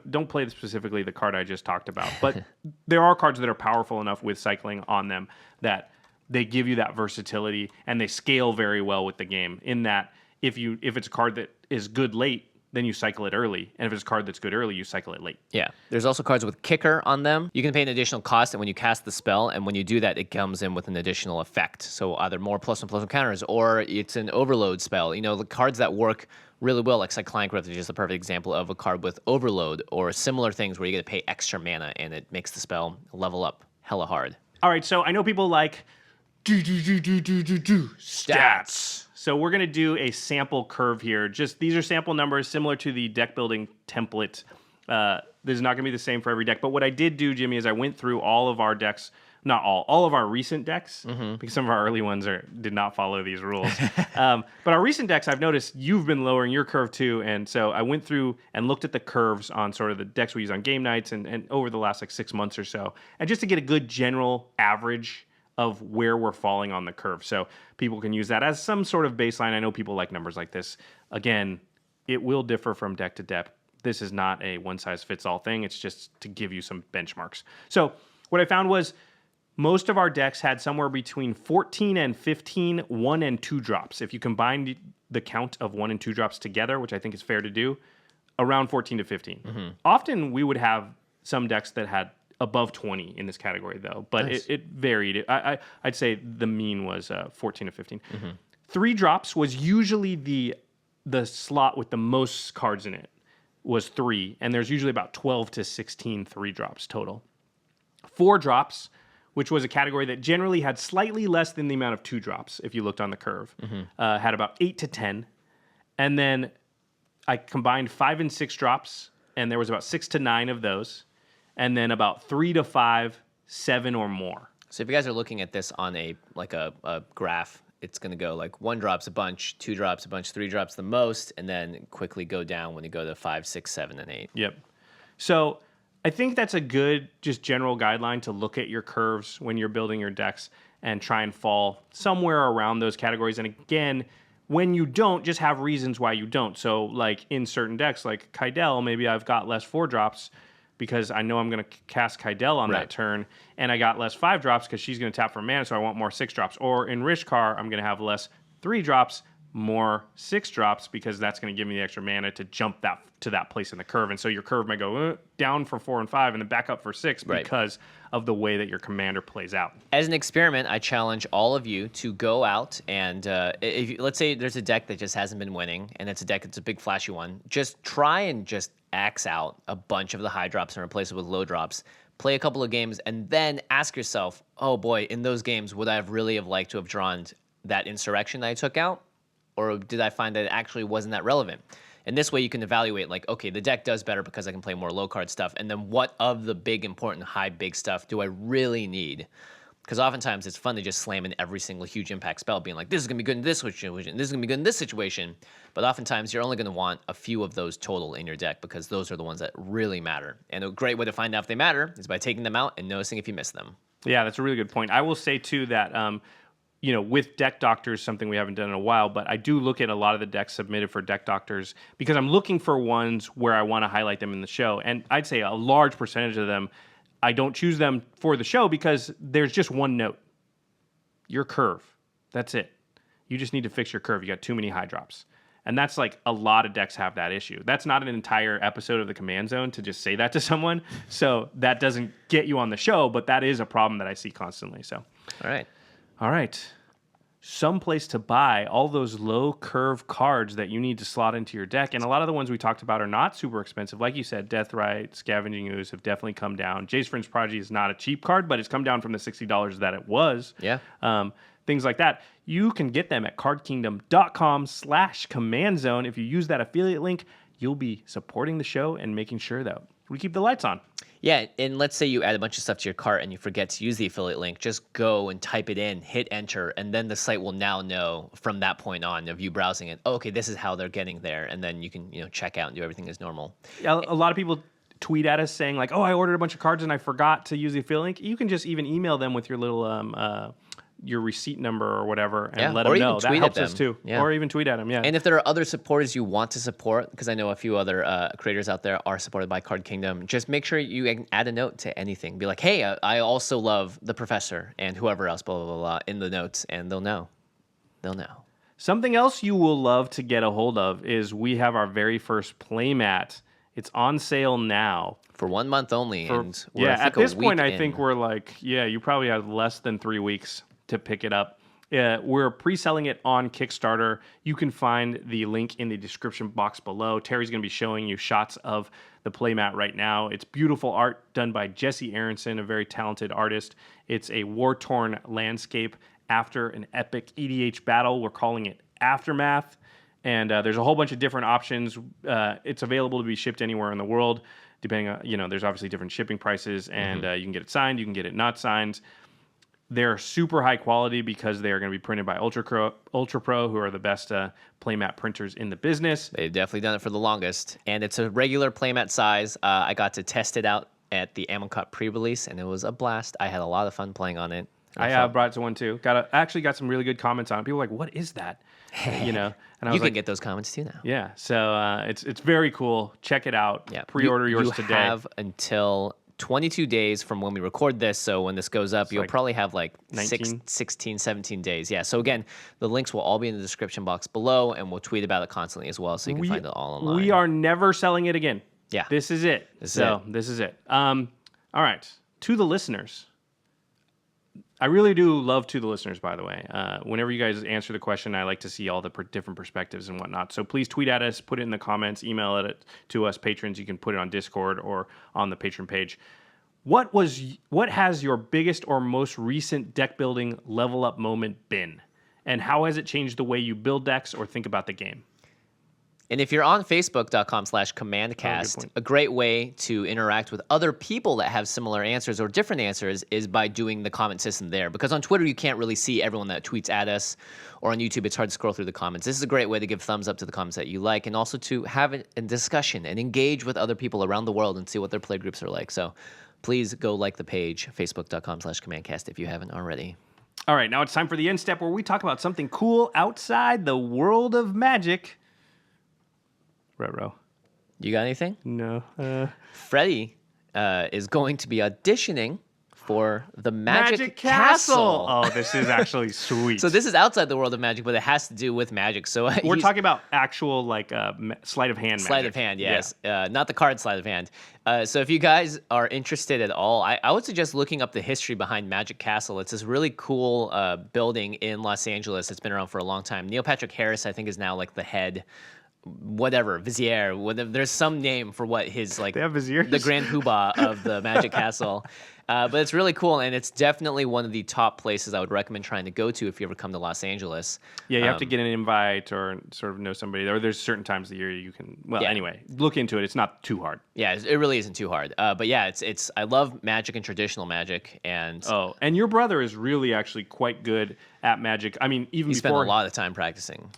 Don't play specifically the card I just talked about. But there are cards that are powerful enough with cycling on them that they give you that versatility and they scale very well with the game in that if it's a card that is good late, then you cycle it early. And if it's a card that's good early, you cycle it late. Yeah. There's also cards with kicker on them. You can pay an additional cost, and when you cast the spell, and when you do that, it comes in with an additional effect. So either more +1/+1 counters, or it's an overload spell. You know, the cards that work really well, like Cyclonic Rift is just a perfect example of a card with overload, or similar things where you get to pay extra mana, and it makes the spell level up hella hard. All right, so I know people like stats. So we're going to do a sample curve here. Just these are sample numbers similar to the deck building template. This is not going to be the same for every deck. But what I did do, Jimmy, is I went through all of our decks, not all of our recent decks, because some of our early ones did not follow these rules. But our recent decks, I've noticed you've been lowering your curve too. And so I went through and looked at the curves on sort of the decks we use on game nights and over the last 6 months or so. And just to get a good general average of where we're falling on the curve. So people can use that as some sort of baseline. I know people like numbers like this. Again, it will differ from deck to deck. This is not a one-size-fits-all thing. It's just to give you some benchmarks. So what I found was most of our decks had somewhere between 14 and 15 1 and 2 drops. If you combine the count of 1 and 2 drops together, which I think is fair to do, around 14 to 15. Often we would have some decks that had above 20 in this category, though, but nice. it varied. I'd say the mean was 14 to 15. 3 drops was usually the slot with the most cards in it was 3, and there's usually about 12 to 16 3 drops total. 4 drops, which was a category that generally had slightly less than the amount of 2 drops, if you looked on the curve, had about 8 to 10. And then I combined 5 and 6 drops, and there was about 6 to 9 of those. And then about 3 to 5, 7 or more. So if you guys are looking at this on a graph, it's going to go like 1 drops a bunch, 2 drops a bunch, 3 drops the most, and then quickly go down when you go to 5, 6, 7, and 8. Yep. So I think that's a good just general guideline to look at your curves when you're building your decks and try and fall somewhere around those categories. And again, when you don't, just have reasons why you don't. So like in certain decks, like Kydel, maybe I've got less 4 drops because I know I'm going to cast Kydel on that turn, and I got less 5 drops because she's going to tap for mana, so I want more 6 drops. Or in Rishkar, I'm going to have less 3 drops, more 6 drops, because that's going to give me the extra mana to jump that to that place in the curve. And so your curve might go down for 4 and 5 and then back up for 6 because of the way that your commander plays out. As an experiment, I challenge all of you to go out and let's say there's a deck that just hasn't been winning, and it's a deck that's a big flashy one. Just try and just axe out a bunch of the high drops and replace it with low drops. Play a couple of games and then ask yourself, oh boy, in those games, would I have really have liked to have drawn that insurrection that I took out? Or did I find that it actually wasn't that relevant? And this way you can evaluate like, okay, the deck does better because I can play more low card stuff. And then what of the big, important, high, big stuff do I really need? Because oftentimes it's fun to just slam in every single huge impact spell, being like, this is going to be good in this situation, this is going to be good in this situation. But oftentimes you're only going to want a few of those total in your deck because those are the ones that really matter. And a great way to find out if they matter is by taking them out and noticing if you miss them. Yeah, that's a really good point. I will say, too, that with Deck Doctors, something we haven't done in a while, but I do look at a lot of the decks submitted for Deck Doctors because I'm looking for ones where I want to highlight them in the show. And I'd say a large percentage of them, I don't choose them for the show because there's just one note. Your curve. That's it. You just need to fix your curve. You got too many high drops. And that's like a lot of decks have that issue. That's not an entire episode of the Command Zone to just say that to someone. So that doesn't get you on the show, but that is a problem that I see constantly. So, all right. Some place to buy all those low curve cards that you need to slot into your deck. And a lot of the ones we talked about are not super expensive. Like you said, Deathrite, Scavenging Ooze have definitely come down. Jace Vryn's Prodigy is not a cheap card, but it's come down from the $60 that it was. Yeah. Things like that. You can get them at cardkingdom.com/commandzone. If you use that affiliate link, you'll be supporting the show and making sure that we keep the lights on. Yeah, and let's say you add a bunch of stuff to your cart and you forget to use the affiliate link. Just go and type it in, hit enter, and then the site will now know from that point on of you browsing it, oh, okay, this is how they're getting there, and then you can check out and do everything as normal. Yeah, a lot of people tweet at us saying like, oh, I ordered a bunch of cards and I forgot to use the affiliate link. You can just even email them with your little your receipt number or whatever and let them know. That helps us too. Yeah. Or even tweet at them, yeah. And if there are other supporters you want to support, because I know a few other creators out there are supported by Card Kingdom, just make sure you add a note to anything. Be like, hey, I also love the professor and whoever else, blah, blah, blah, blah, in the notes, and they'll know. They'll know. Something else you will love to get a hold of is we have our very first playmat. It's on sale now. For 1 month only. And we're, at this point, I in. think we're like, you probably have less than 3 weeks to pick it up. We're pre-selling it on Kickstarter. You can find the link in the description box below. Terry's going to be showing you shots of the playmat right now. It's beautiful art done by Jesse Aronson, a very talented artist. It's a war-torn landscape after an epic EDH battle. We're calling it Aftermath. And there's a whole bunch of different options. It's available to be shipped anywhere in the world, depending on, there's obviously different shipping prices, and you can get it signed, you can get it not signed. They're super high quality because they are going to be printed by Ultra Pro, who are the best playmat printers in the business. They've definitely done it for the longest. And it's a regular playmat size. I got to test it out at the Amoncott pre-release, and it was a blast. I had a lot of fun playing on it. I brought it to one too. Actually got some really good comments on it. People were like, "What is that?" And I was you can get those comments too now. Yeah, so it's very cool. Check it out. Yeah. Pre-order yours today. You have until 22 days from when we record this, so when this goes up, you'll probably have like 16, 17 days. Yeah, so again, the links will all be in the description box below, and we'll tweet about it constantly as well, so you can find it all online. We are never selling it again. Yeah. This is it. This is it. All right, to the listeners. I really do love to the listeners, by the way. Whenever you guys answer the question, I like to see all the different perspectives and whatnot. So please tweet at us, put it in the comments, email it to us patrons. You can put it on Discord or on the Patreon page. What has your biggest or most recent deck building level up moment been? And how has it changed the way you build decks or think about the game? And if you're on Facebook.com/commandcast, a great way to interact with other people that have similar answers or different answers is by doing the comment system there. Because on Twitter, you can't really see everyone that tweets at us, or on YouTube, it's hard to scroll through the comments. This is a great way to give thumbs up to the comments that you like, and also to have a discussion and engage with other people around the world and see what their play groups are like. So please go like the page, Facebook.com/commandcast, if you haven't already. All right, now it's time for the end step where we talk about something cool outside the world of Magic. Ruh-roh. You got anything? No. Freddie is going to be auditioning for the Magic Castle. Oh, this is actually sweet. So this is outside the world of Magic, but it has to do with Magic. So we're talking about actual sleight of hand magic. Sleight of hand, yes. Yeah. Not the card sleight of hand. So if you guys are interested at all, I would suggest looking up the history behind Magic Castle. It's this really cool building in Los Angeles. It's been around for a long time. Neil Patrick Harris, I think, is now like the head Vizier, there's some name for what his they have viziers? The grand poobah of the Magic Castle. But it's really cool, and it's definitely one of the top places I would recommend trying to go to if you ever come to Los Angeles. Yeah, you have to get an invite or sort of know somebody, or there's certain times of the year you can. Well, anyway, look into it. It's not too hard. Yeah, it really isn't too hard. But yeah, it's I love Magic and traditional Magic, and and your brother is really actually quite good at Magic. I mean, even he before spent a lot of time practicing.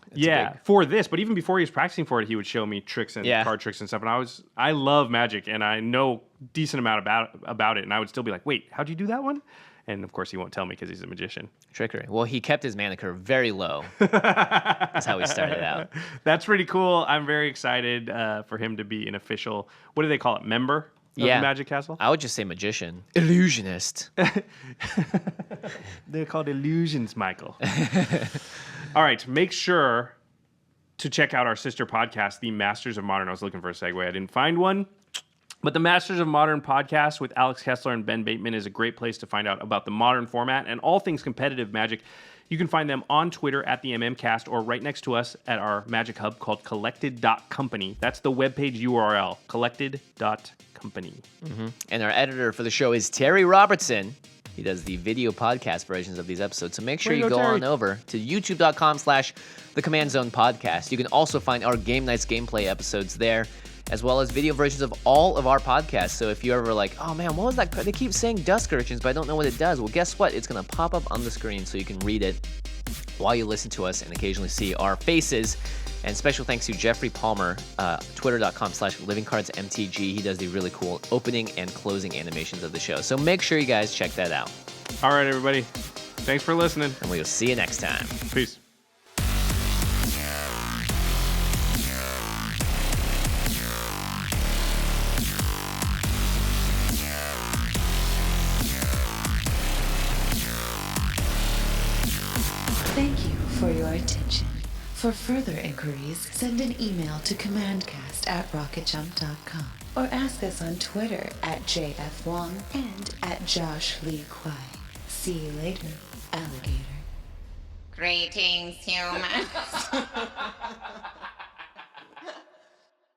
For this, but even before he was practicing for it, he would show me tricks and card tricks and stuff. And I love Magic, and I know decent amount about it, and I would still be like, wait, how'd you do that one? And of course he won't tell me because he's a magician. Trickery. Well, he kept his mana curve very low. That's how he started out. That's pretty cool. I'm very excited for him to be an official, what do they call it, member of the Magic Castle? I would just say magician. Illusionist. They're called illusions, Michael. All right, make sure to check out our sister podcast, The Masters of Modern. I was looking for a segue. I didn't find one. But the Masters of Modern podcast with Alex Kessler and Ben Bateman is a great place to find out about the modern format and all things competitive Magic. You can find them on Twitter at the MMCast or right next to us at our Magic Hub called collected.company. That's the webpage URL, collected.company. Mm-hmm. And our editor for the show is Terry Robertson. He does the video podcast versions of these episodes. So make sure you go on over to youtube.com/the Command Zone podcast. You can also find our Game Nights gameplay episodes there, as well as video versions of all of our podcasts. So if you're ever like, oh man, what was that? They keep saying Dusk Urchins, but I don't know what it does. Well, guess what? It's going to pop up on the screen so you can read it while you listen to us and occasionally see our faces. And special thanks to Geoffrey Palmer, twitter.com/livingcardsmtg. He does the really cool opening and closing animations of the show. So make sure you guys check that out. All right, everybody. Thanks for listening. And we will see you next time. Peace. Thank you for your attention. For further inquiries, send an email to commandcast@rocketjump.com or ask us on Twitter @JFWong and @JoshLeeQuai. See you later, alligator. Greetings, humans.